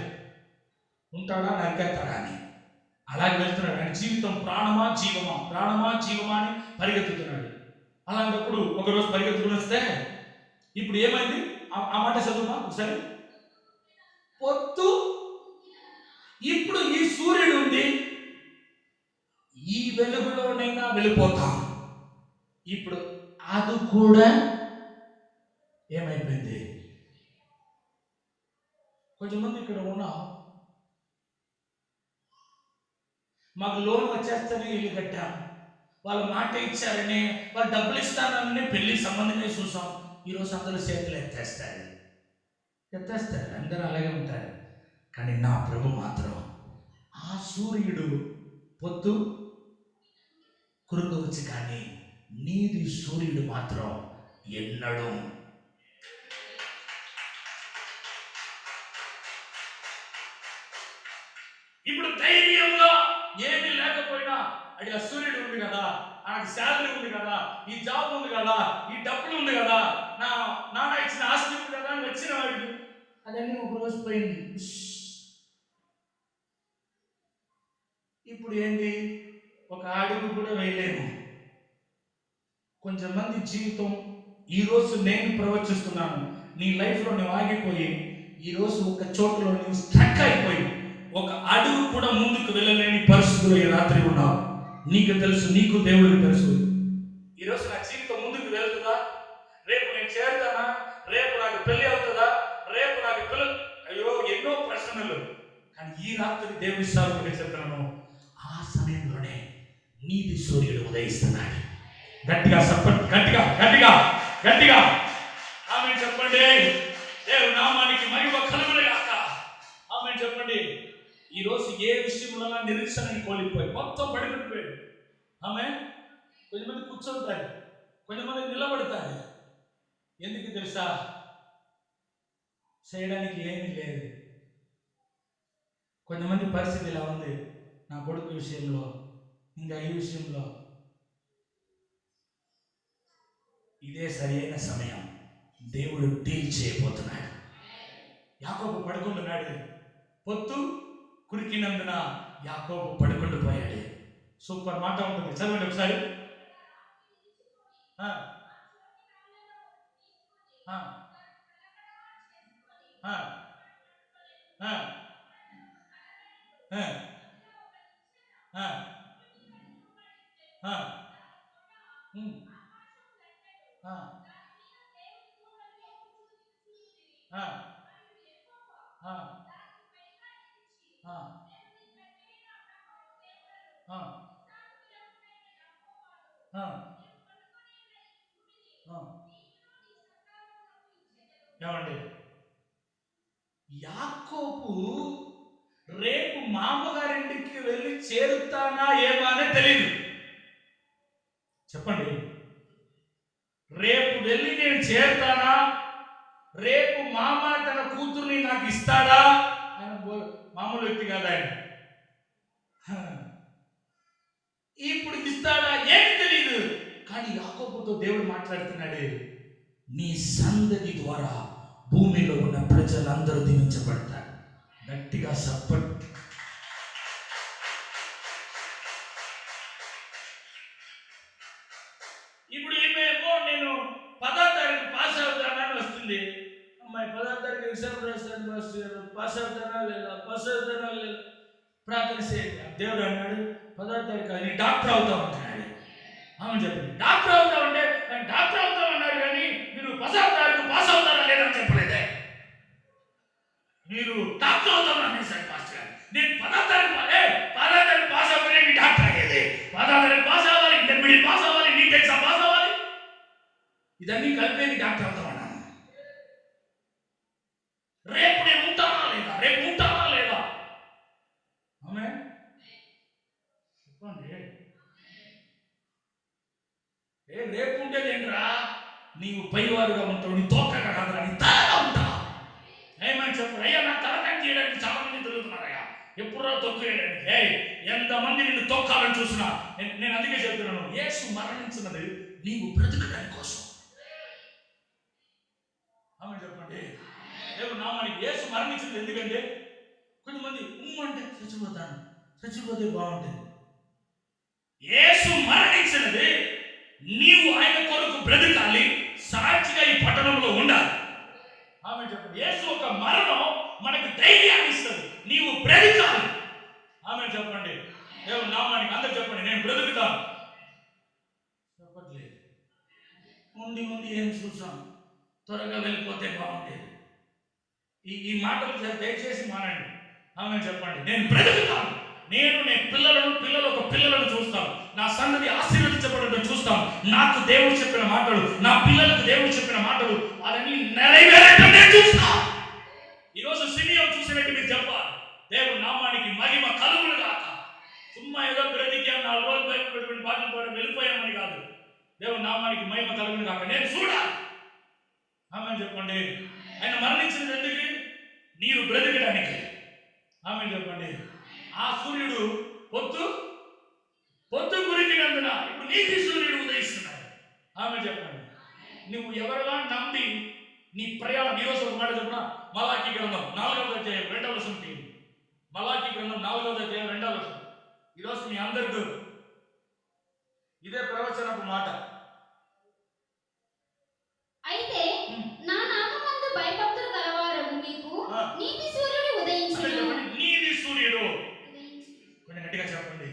ఉంటాడా నరికేస్తాడా అని అలాగే వెళ్తున్నాడు. ఆయన జీవితం ప్రాణమా జీవమా, ప్రాణమా జీవమా అని పరిగెత్తుతున్నాడు. అలాంటప్పుడు ఒకరోజు పరిగెత్తుకుని వస్తే ఇప్పుడు ఏమైంది? ఆ మాట చదువుమా ఒకసారి. పొద్దు, ఇప్పుడు ఈ సూర్యుడు ఉంది, ఈ వెలుగులోనైనా వెళ్ళిపోతాం. ఇప్పుడు అది కూడా ఏమైపోయింది? కొంచెంమంది ఇక్కడ ఉన్నా, మాకు లోన్ వచ్చేస్తేనే ఇల్లు కట్టాం, వాళ్ళ మాట ఇచ్చారని, వాళ్ళు డబ్బులు ఇస్తారని పెళ్లి సంబంధమే చూసాం. ఈరోజు అందరూ చేతులు ఎత్తేస్తారు. అందరూ అలాగే ఉంటారు. కానీ నా ప్రభు మాత్రం ఆ సూర్యుడు పొద్దు కురుంగవచ్చు, కానీ నీది సూర్యుడు మాత్రం ఎన్నడూ. ఇప్పుడు ధైర్యంగా ఏమీ లేకపోయినా అది ఆ సూర్యుడు ఉంది కదా, నాకు శాలరీ ఉంది కదా, ఈ జాబ్ ఉంది కదా, ఈ డబ్బులు ఉంది కదా, నా నాన్న ఇచ్చిన ఆస్తి ఉంది కదా అని వచ్చిన వాడికి అదన్నీ ఒక రోజు పోయింది. ఇప్పుడు ఏంటి? ఒక అడుగు కూడా వేయలేము. కొంచెం మంది జీవితం ఈరోజు నేను ప్రవచిస్తున్నాను, నీ లైఫ్లో నువ్వు ఆగిపోయి ఈరోజు ఒక చోటులో నువ్వు స్ట్రక్ అయిపోయి ఒక అడుగు కూడా ముందుకు వెళ్ళలేని పరిస్థితుల్లో ఈ రాత్రి ఉన్నావు. నీకు తెలుసు, నీకు దేవుడికి తెలుసు. ఈరోజు నా జీవితం ముందుకు వెళ్తుందా, రేపు నేను చేరుతానా, రేపు నాకు పెళ్లి అవుతుందా, రేపు నాకు పిల్లలు, అయ్యో ఎన్నో ప్రశ్నలు. కానీ ఈ రాత్రి దేవుడి సాగుగా చెప్తున్నాను, ఆ సమయంలోనే నీతి సూర్యుడు ఉదయిస్తున్నాడు. గట్టిగా సప్పటి, గట్టిగా గట్టిగా గట్టిగా ఆమె చెప్పండి. దేవుని నామానికి మహిమ కలుగునుగాక. ఆమె చెప్పండి. ఈరోజు ఏ విషయంలో నిరీక్షణని కోల్పోయి మొత్తం పడిపోయాడు. ఆమె కొంతమంది కూర్చోంటారు, కొంతమంది నిలబడతారు. ఎందుకు తెలుసా? చేయడానికి ఏమీ లేదు. కొంతమంది పరిస్థితి ఇలా ఉంది, నా కొడుకు విషయంలో, ఇంకా ఈ విషయంలో ఇదే సరైన సమయం. దేవుడు డీల్ చేయబోతున్నాడు. యాకోబు పడుకుంటున్నాడు. పొత్తు కురికినందున యాకోబు పడుకుంటూ పోయాడు. సూపర్ మాట ఉంటుంది, చదవండి ఒకసారి. ఏమండి, యాకోబు రేపు మామగారింటికి వెళ్ళి చేరుతానా ఏమో అనే తెలియదు. చెప్పండి, రేపు వెళ్ళి నేను చేరుతానా, రేపు మామ తన కూతుర్ని నాకు ఇస్తాడా? ఆయన మామూలు వ్యక్తి కాదు ఆయన. ఇప్పుడు ఇస్తాడా ఏమి తెలియదు. కానీ యాకోబుతో దేవుడు మాట్లాడుతున్నాడు, నీ సంతతి ద్వారా భూమిలో ఉన్న ప్రజలందరూ దీవించబడతారు. గట్టిగా సపోర్ట్. వచ్చింది, అమ్మాయి 10వ తారీఖు ఎగ్జామ్ రాస్తాను మాస్టర్ గారు, పాస్ అవుతానా లేదా, పాస్ అవుతానా లేదా, ప్రార్థన చేయండి. దేవుడు అన్నాడు 10వ తారీఖు నీ డాక్టర్ అవుతావు అంటున్నాడు. ఆమె చెప్పింది డాక్టర్ అవుతావు అంటే డాక్టర్ అవుతావు అన్నారు, కానీ మీరు 10వ తారీఖు పాస్ అవుతారా లేదని చెప్పలేదే. మీరు డాక్టర్ అవుతావు అనేసాడు మాస్టర్ గారు. నేను 10వ తారీఖు పాస్ అవ్వగానే నీ డాక్టర్ అయ్యేది, 10వ తారీఖు పాస్ అవ్వాలి, ఇంటర్మీడియట్ పాస్ అవ్వాలి, నీట్ ఎగ్జామ్ పాస్ అవ్వాలి, ఇదన్నీ కలిపే నీ డాక్టర్ అవుతావు అన్నాను. రేపు నేను ఉంటానా లేదా, రేపు ఉంటానా లేదా, ఆమె చెప్పండి. రేపు ఉండేదేంట్రా, నీవు పైవారుగా ఉంటావు, నీ తోకగా కాదురా, నీ తలగా ఉంటావు. ఏమని చెప్పారు, అయ్యా నా తలకాయ చేయడానికి చాలా మంది తిరుగుతున్నారయ్యా, ఎప్పుడో తొక్కు వేయడానికి. ఎంతమంది నిన్ను తొక్కాలని చూసినా నేను అందుకే చెప్తున్నాను, యేసు మరణించినది నీవు బ్రతకడానికి కోసం. ఆమె చెప్పండి. దేవుడు నామానికి యేసు మరణించింది ఎందుకంటే, కొంతమంది అంటే చచ్చిపోతాను, చచ్చిపోతే బాగుంటుంది. యేసు మరణించినది నీవు ఆయన కొరకు బ్రతకాలి, సాక్షిగా ఈ పట్టణంలో ఉండాలి. ఆమె చెప్పండి. యేసు ఒక మరణం మనకు ధైర్యాన్ని ఇస్తుంది, నీవు బ్రతకాలి. ఆమె చెప్పండి. దేవుడు నామానికి అందరు చెప్పండి, నేను బ్రతుకుతాను. చెప్పట్లేదు. ఉండి ఏం చూసాను, త్వరగా వెళ్ళిపోతే బాగుండేది. ఈ మాటలు దయచేసి మానండి. ఆమె చెప్పండి, నేను బ్రతుకుతాను, నేను పిల్లలు ఒక పిల్లలను చూస్తాను, నా సంగతి ఆశీర్వదించబడడం చూస్తాను. నాకు దేవుడు చెప్పిన మాటలు, నా పిల్లలకు దేవుడు చెప్పిన మాటలు అవన్నీ నెరవేరటం నేను చూస్తాను. ఈరోజు సినియం చూసినట్టు మీరు చెప్పాలి, దేవుడు నామానికి మహిమ కలుగును గాక. సుమ్మా ఏదో బ్రతికాం, 4 రోజులు బయట పెట్టుకుని బాటలు పోవడం వెళ్ళిపోయామని కాదు, దేవుడు నామానికి మహిమ కలుగును గాక. నేను చూడాలి. ఆమె చెప్పండి. ఆయన మరణించినది ఎందుకు, నీరు బ్రతికడానికి. ఆమె చెప్పండి. ఆ సూర్యుడు పొద్దు గురికినందున ఇప్పుడు నీతి సూర్యుడు ఉదయిస్తున్నాడు. ఆమె చెప్పండి. నువ్వు ఎవరిలా నమ్మి నీ ప్రయాణం, ఈరోజు ఒక మాట చెప్పిన, మలాకీ గ్రంథం 4వ అధ్యాయం 2వ వచనం, మలాకీ గ్రంథం 4వ అధ్యాయం 2వ వచనం. ఈరోజు మీ అందరికీ ఇదే ప్రవచనపు మాట.
అయితే నా నామమందు భయభక్తులు గలవారగు మీకు నీతి సూర్యుడు ఉదయించును.
నీతి సూర్యుడు, కొంచెం గట్టిగా చెప్పండి.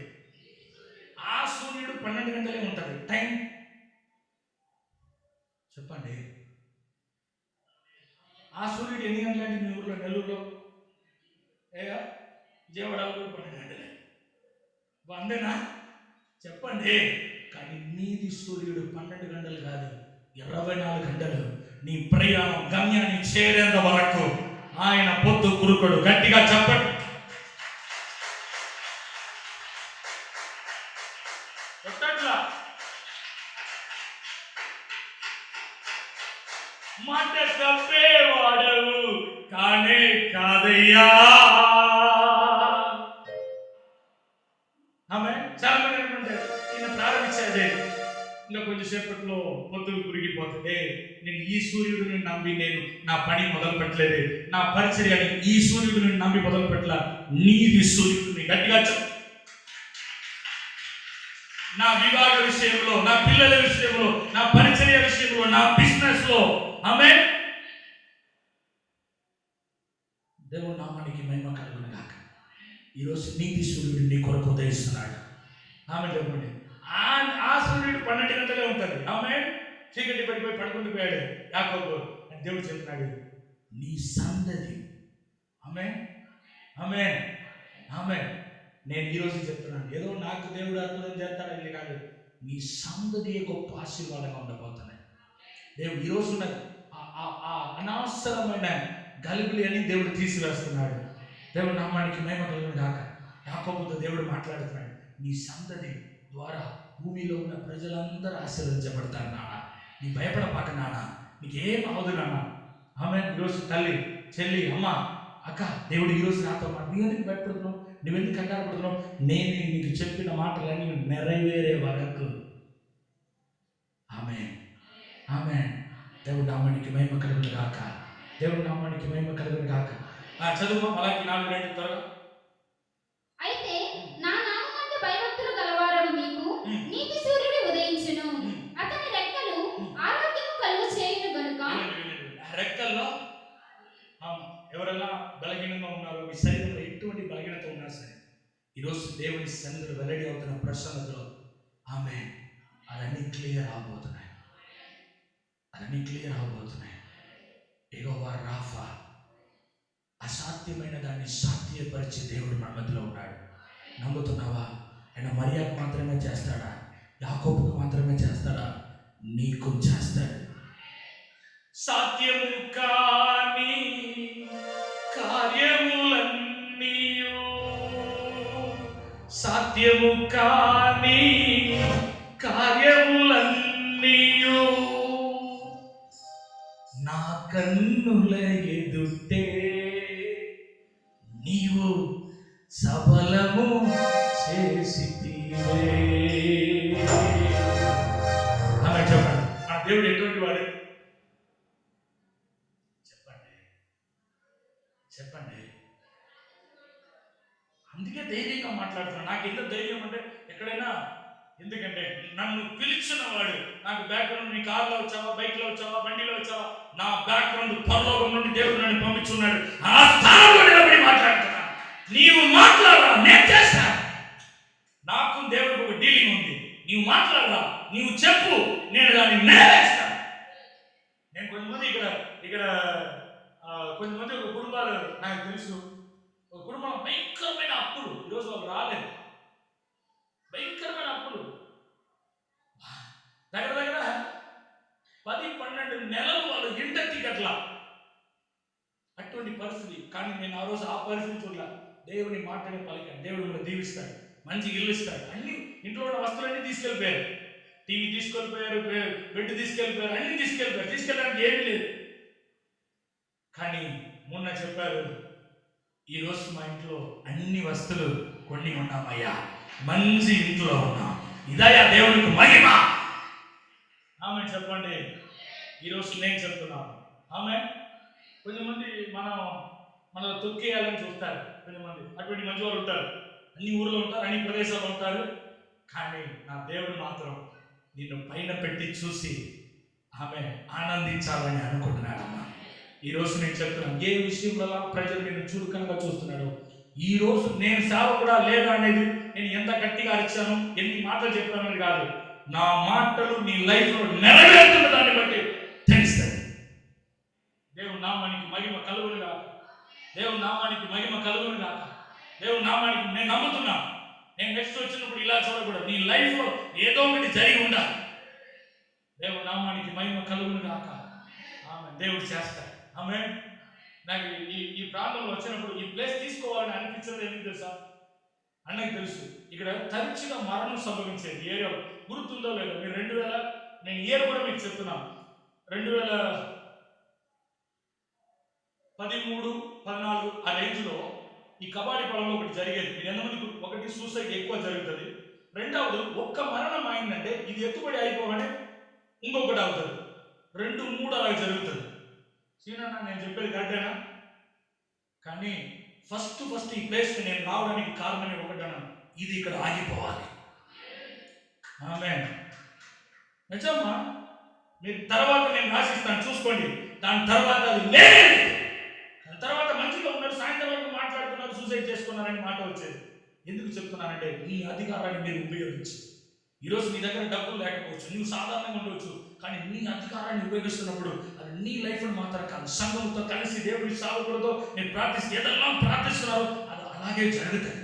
ఆ సూర్యుడు 12 గంటలే ఉంటుంది టైం. చెప్పండి. ఆ సూర్యుడు ఎన్ని గంటలంటే మీ ఊర్లో, నెల్లూరులో, విజయవాడలో 12 గంటలే. అంతేనా? చెప్పండి. కానీ నీతి సూర్యుడు 12 గంటలు కాదు, 24 గంటలు. నీ ప్రయాణం గమ్యాన్ని చేరేంత వరకు ఆయన పొద్దు కురుకుడు. గట్టిగా చెప్పండి. మాట తప్పేవాడవు కానే కాదయ్యా. ఆమె చాలా మంది అనుకుంటారు, ఈయన ప్రారంభించేదే ఇంకా కొంచెంసేపట్లో పొద్దులు కురిగిపోతుంది, నేను ఈ సూర్యుడిని నమ్మి నేను నా పని మొదలు పెట్టలేదు, నా పరిచర్యని ఈ సూర్యుడిని నమ్మి మొదలు పెట్టలే, నీది సూర్యుడిని. గట్టిగా నా వివాహ విషయంలో, నా పిల్లల విషయంలో, నా పరిచర్య విషయంలో, నా బిజినెస్ లో, ఆమె దేవుడు నామానికి మహిమ కలుగును గాక. ఈరోజు నీతి సూర్యుడు నీ కొరకు ఉదయిస్తున్నాడు. ఆమె చెప్పండి. ఆ సూర్యుడు 12 గంటలే ఉంటుంది. ఆమె చీకటి పడిపోయి పడుకుంటూ పోయాడు యాకోబు. దేవుడు చెప్తున్నాడు, నీ సంతతి. ఆమె నేను ఈరోజు చెప్తున్నాను, ఏదో నాకు దేవుడు అద్భుతం చేస్తాడని కాదు, నీ సంతతి గొప్ప ఆశీర్వాదంగా ఉండబోతున్నాయి. దేవుడు ఈరోజు అనవసరమైన గలుగులు అని దేవుడు తీసివేస్తున్నాడు. దేవుడు నామానికి మహిమ కలుగును గాక. యాకోబుతో దేవుడు మాట్లాడుతున్నాడు, నీ సంతతి ద్వారా భూమిలో ఉన్న ప్రజలందరూ ఆశీర్వదించబడతారు నాన్న, నీ భయపడపాక నాన్న, నీకేం అవదు నాన్న. ఆమె ఈరోజు తల్లి, చెల్లి, అమ్మ, అక్క, దేవుడు ఈరోజు నాతో మాట, నువ్వెందుకు భయపడుతున్నావు, నువ్వెందుకు కంగారు పడుతున్నావు, నేను నీకు చెప్పిన మాటలన్నీ నెరవేరే వరకు. ఆమె దేవుడు నామానికి మహిమ కలుగును గాక. దేవుడు నామానికి మహిమ కలుగును గాక. చదువు మలాకి 4:2 త్వరగా.
అయితే నా నామమందు భయభక్తులు గలవారగు మీకు నీతి సూర్యుడు ఉదయించును. అతని రెక్కలు ఆరోగ్యము కలుగు చేయును గనుక.
పరిస్థితులు వెల్లడి అవుతున్న ప్రసన్నతలో ఆమె అవన్నీ క్లియర్ అవబోతున్నాయి. అవన్నీ క్లియర్ అవబోతున్నాయి. యెహోవా రాఫా అసాధ్యమైన దాన్ని సాధ్యపరిచే దేవుడు మన మధ్యలో ఉన్నాడు. నమ్ముతున్నావా? ఆయన మరియాకు మాత్రమే చేస్తాడా? యాకోబుకు మాత్రమే చేస్తాడా? నీకు చేస్తాడు. సాధ్యము కాని కార్యములన్నీయు, సాధ్యము కాని కార్యములన్నీయు నా కన్నుల ఎదుటే నీవు సఫలము చేసితివే. ఆమె చెప్పండి, ఆ దేవుడు ఎటువంటి వాడు? చెప్పండి చెప్పండి. అందుకే ధైర్యంగా మాట్లాడుతున్నాను. నాకు ఎంత ధైర్యం అంటే ఎక్కడైనా, ఎందుకంటే నన్ను పిలిచిన వాడు, నాకు బ్యాక్గ్రౌండ్, నీ కార్లో వచ్చావా, బైక్లో వచ్చావా, బండిలో వచ్చావా, నా బ్యాక్గ్రౌండ్ పరలోకం నుండి దేవుడు నన్ను పంపించున్నాడు. ఆ స్థానంలో నిలబడి మాట్లాడుతున్నా. నీవు మాట్లాడరా, నేను చేస్తాను. నాకు దేవుడికి ఒక డీలింగ్ ఉంది. నీవు మాట్లాడరా, నీవు చెప్పు, నేను దాన్ని నెరవేర్స్తాను. నేను కొంతమంది ఇక్కడ కొంతమంది ఒక కుటుంబాలు నాకు తెలుసు. ఒక కుటుంబం భయంకరమైన అప్పులు, ఈరోజు వాళ్ళు రాలేదు. భయంకరమైన అప్పులు, దగ్గర దగ్గర 10-12 నెలలు వాళ్ళు ఇంటి కట్ల, అటువంటి పరిస్థితి. కానీ నేను ఆ రోజు ఆ పరిస్థితి చూడలే. దేవుని మాటనే పలికాను. దేవుడు కూడా దీవిస్తాడు, మంచి ఇల్లు ఇస్తాడు. అన్ని ఇంట్లో ఉన్న వస్తువులన్నీ తీసుకెళ్ళిపోయారు. టీవీ తీసుకెళ్ళిపోయారు, బెడ్ తీసుకెళ్ళిపోయారు, అన్ని తీసుకెళ్ళిపోయారు. తీసుకెళ్ళడానికి ఏమీ లేదు. కానీ మొన్న చెప్పారు, ఈరోజు మా ఇంట్లో అన్ని వస్తువులు కొన్ని ఉన్నామయ్యా, మంచి ఇంట్లో ఉన్నాం. ఇదయ్యా దేవునికి మహిమ. ఆమె చెప్పండి. ఈరోజు నేను చెప్తున్నాను. ఆమె కొంతమంది మనలో తొక్కేయాలని చూస్తారు. కొంతమంది అటువంటి మంచి వాళ్ళు ఉంటారు. అన్ని ఊర్లో ఉంటారు, అన్ని ప్రదేశాల్లో ఉంటారు. కానీ నా దేవుడు మాత్రం నిన్ను పైన పెట్టి చూసి ఆమె ఆనందించాలని అనుకుంటున్నాడమ్మా. ఈరోజు నేను చెప్తున్నాను, ఏ విషయంలో ప్రజలు నేను చురుకంగా చూస్తున్నాడు. ఈ రోజు నేను సేవకుడా లేదా అనేది నేను ఎంత గట్టిగా అరిచాను, ఎన్ని మాటలు చెప్పాను అనేది కాదు. నా మాటలు నీ లైఫ్లో నెరవేరుతున్న దాన్ని బట్టి తెలుస్తుంది. దేవుని నామానికి మహిమ కలుగును గాక. దేవుని నామానికి మహిమ కలుగును గాక. దేవుని నామానికి నేను నమ్ముతున్నా. నేను నెక్స్ట్ వచ్చినప్పుడు ఇలా చూడకూడదు. నీ లైఫ్లో ఏదో ఒకటి జరిగి ఉండాలి. దేవుని నామానికి మహిమ కలుగును గాక. ఆమె దేవుడు చేస్తాడు. ఆమె నాకు ఈ ప్రాంతంలో వచ్చినప్పుడు ఈ ప్లేస్ తీసుకోవాలని అనిపించలేదు. ఎందుకు తెలుసా? అన్నకి తెలుసు ఇక్కడ తరచుగా మరణం సంభవించేది ఏరియా. గుర్తుందో లేదో మీరు 2000, నేను ఇయర్ కూడా మీకు చెప్తున్నాను, 2013-14 ఆ రేంజ్లో ఈ కబాడీ పొలంలో ఒకటి జరిగేది. మీరు ఎంతమంది? ఒకటి సూసైడ్ ఎక్కువ జరుగుతుంది. రెండవది, ఒక్క మరణం అయిందంటే ఇది ఎత్తుబడి అయిపోగానే ఇంకొకటి అవుతుంది. 2-3 అలా జరుగుతుంది. సీనన్నా నేను చెప్పేది కరెక్టేనా? కానీ ఫస్ట్ ఈ ప్లేస్కి నేను రావడానికి కారణమే ఒకటన్నా, ఇది ఇక్కడ ఆగిపోవాలి. ఆమేన్. నిజమ్మా, మీరు తర్వాత నేను రాసిస్తాను చూసుకోండి. దాని తర్వాత అది లేదు. దాని తర్వాత మంచిగా ఉన్నారు, సాయంత్రం వరకు మాట్లాడుతున్నారు, సూసైడ్ చేసుకున్నారని మాట వచ్చేది. ఎందుకు చెప్తున్నానంటే మీ అధికారాన్ని మీరు ఉపయోగించి. ఈరోజు నీ దగ్గర డబ్బులు లేకపోవచ్చు, నువ్వు సాధారణంగా ఉండవచ్చు, కానీ నీ అధికారాన్ని ఉపయోగిస్తున్నప్పుడు అది నీ లైఫ్ను మాత్రం కాదు, సంఘంతో కలిసి దేవుడి సాగులతో నేను ప్రార్థిస్తే ఏదన్నా ప్రార్థిస్తున్నారో అది అలాగే జరుగుతుంది.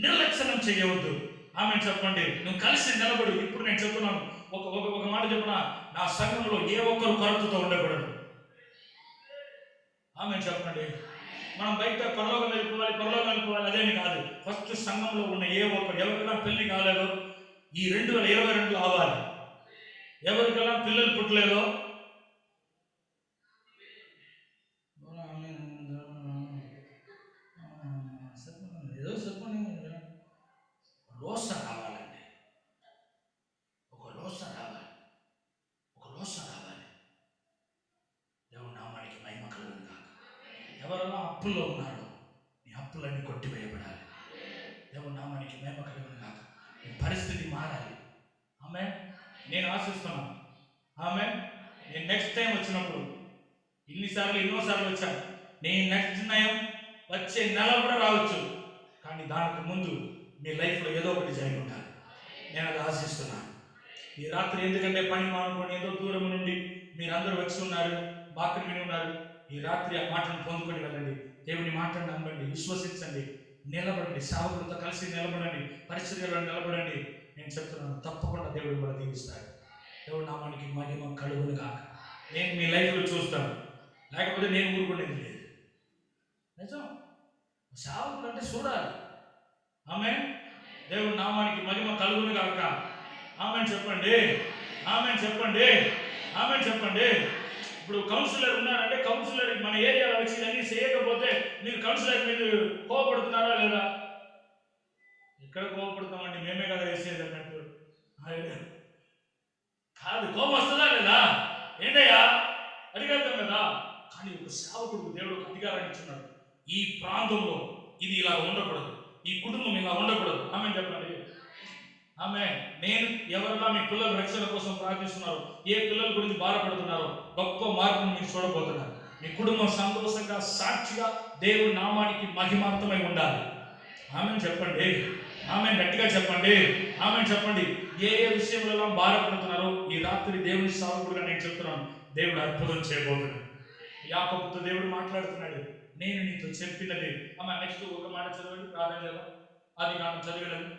నిర్లక్ష్యం చేయవద్దు. ఆమె చెప్పండి, నువ్వు కలిసి నిలబడు. ఇప్పుడు నేను చెప్తున్నాను, ఒక మాట చెప్పిన, నా సంఘంలో ఏ ఒక్కరు కొరతతో ఉండకూడదు. ఆమె చెప్పండి. మనం బయట పరలోకం వెళ్ళిపోవాలి అదేమి కాదు. ఫస్ట్ సంఘంలో ఉన్న ఏ ఒక్కరు, ఎవరికైనా పెళ్లి కాలేదో ఈ 2022లో అవ్వాలి. ఎవరికైనా పిల్లలు పుట్టలేదో ఏదో చెప్పండి, రోస రావాలండి. ఒక రోస రావాలి. దేవుని నామానికి మహిమ కలుగును గాక. ఎవరైనా అప్పుల్లో ఉన్నారో నీ అప్పులన్నీ కొట్టివేయబడాలి. దేవుని నామానికి మహిమ కలుగును గాక. నీ పరిస్థితి మారాలి. ఆమె నేను ఆశిస్తున్నాను. ఆమె నేను నెక్స్ట్ టైం వచ్చినప్పుడు ఎన్నోసార్లు వచ్చాను. నేను నెక్స్ట్ టైం వచ్చే నెల కూడా రావచ్చు. కానీ దానికి ముందు మీ లైఫ్లో ఏదో ఒకటి జరిగి ఉండాలి. నేను అది ఆశిస్తున్నాను. ఈ రాత్రి ఎందుకంటే పని మానుకొని ఏదో దూరం నుండి మీరందరూ వచ్చి ఉన్నారు, వాక్యం విని ఉన్నారు. ఈ రాత్రి ఆ మాటను పొందుకొని వెళ్ళండి. దేవుని మాటను నమ్మండి, విశ్వసించండి, నిలబడండి, సేవకులతో కలిసి నిలబడండి, పరిచర్యలో నిలబడండి. నేను చెప్తున్నాను, తప్పకుండా దేవుడు కూడా దీవిస్తాడు. దేవుడు నామానికి మహిమ కలుగును గాక. నేను మీ లైఫ్లో చూస్తాను, లేకపోతే నేను ఊరుకునేది లేదు. నిజం, సేవకులు అంటే చూడాలి. ఆమె దేవుడు నామానికి మహిమ కలుగును గాక. ఆమె చెప్పండి, ఆమె చెప్పండి, ఆమె చెప్పండి. ఇప్పుడు కౌన్సిలర్ ఉన్నారంటే కౌన్సిలర్ మన ఏరియాలో వచ్చి అన్ని చేయకపోతే మీరు కౌన్సిలర్ మీద కోపడుతున్నారా లేదా? ఎక్కడ కోపడుతామండి, మేమే కదా వేసేది అన్నట్టు. కాదు, కోపం వస్తుందా లేదా? ఏంటయ్యా అడిగేద్దాం కదా. కానీ ఒక సేవకుడు దేవుడు అధికారాన్ని ఇచ్చున్నాడు. ఈ ప్రాంతంలో ఇది ఇలా ఉండకూడదు, ఈ కుటుంబం ఇలా ఉండకూడదు. ఆమె చెప్పండి. ఆమె నేను ఎవరైనా మీ పిల్లల రక్షణ కోసం ప్రార్థిస్తున్నారు, ఏ పిల్లల గురించి బాధపడుతున్నారో గొప్ప మార్పును మీరు చూడబోతున్నారు. మీ కుటుంబం సంతోషంగా సాక్షిగా దేవుడి నామానికి మహిమాంతమై ఉండాలి. ఆమె చెప్పండి, ఆమె గట్టిగా చెప్పండి, ఆమె చెప్పండి. ఏ ఏ విషయంలో బాధపడుతున్నారో ఈ రాత్రి దేవుని సేవకుడుగా నేను చెప్తున్నాను, దేవుడు అద్భుతం చేయబోతున్నాడు. యాకోబుతో దేవుడు మాట్లాడుతున్నాడు, నేను నీతో చెప్పినది. ఆమె నెక్స్ట్ ఒక మాట చదవండి, ప్రార్థన చేద్దాం. ఆదికాండం చదివేది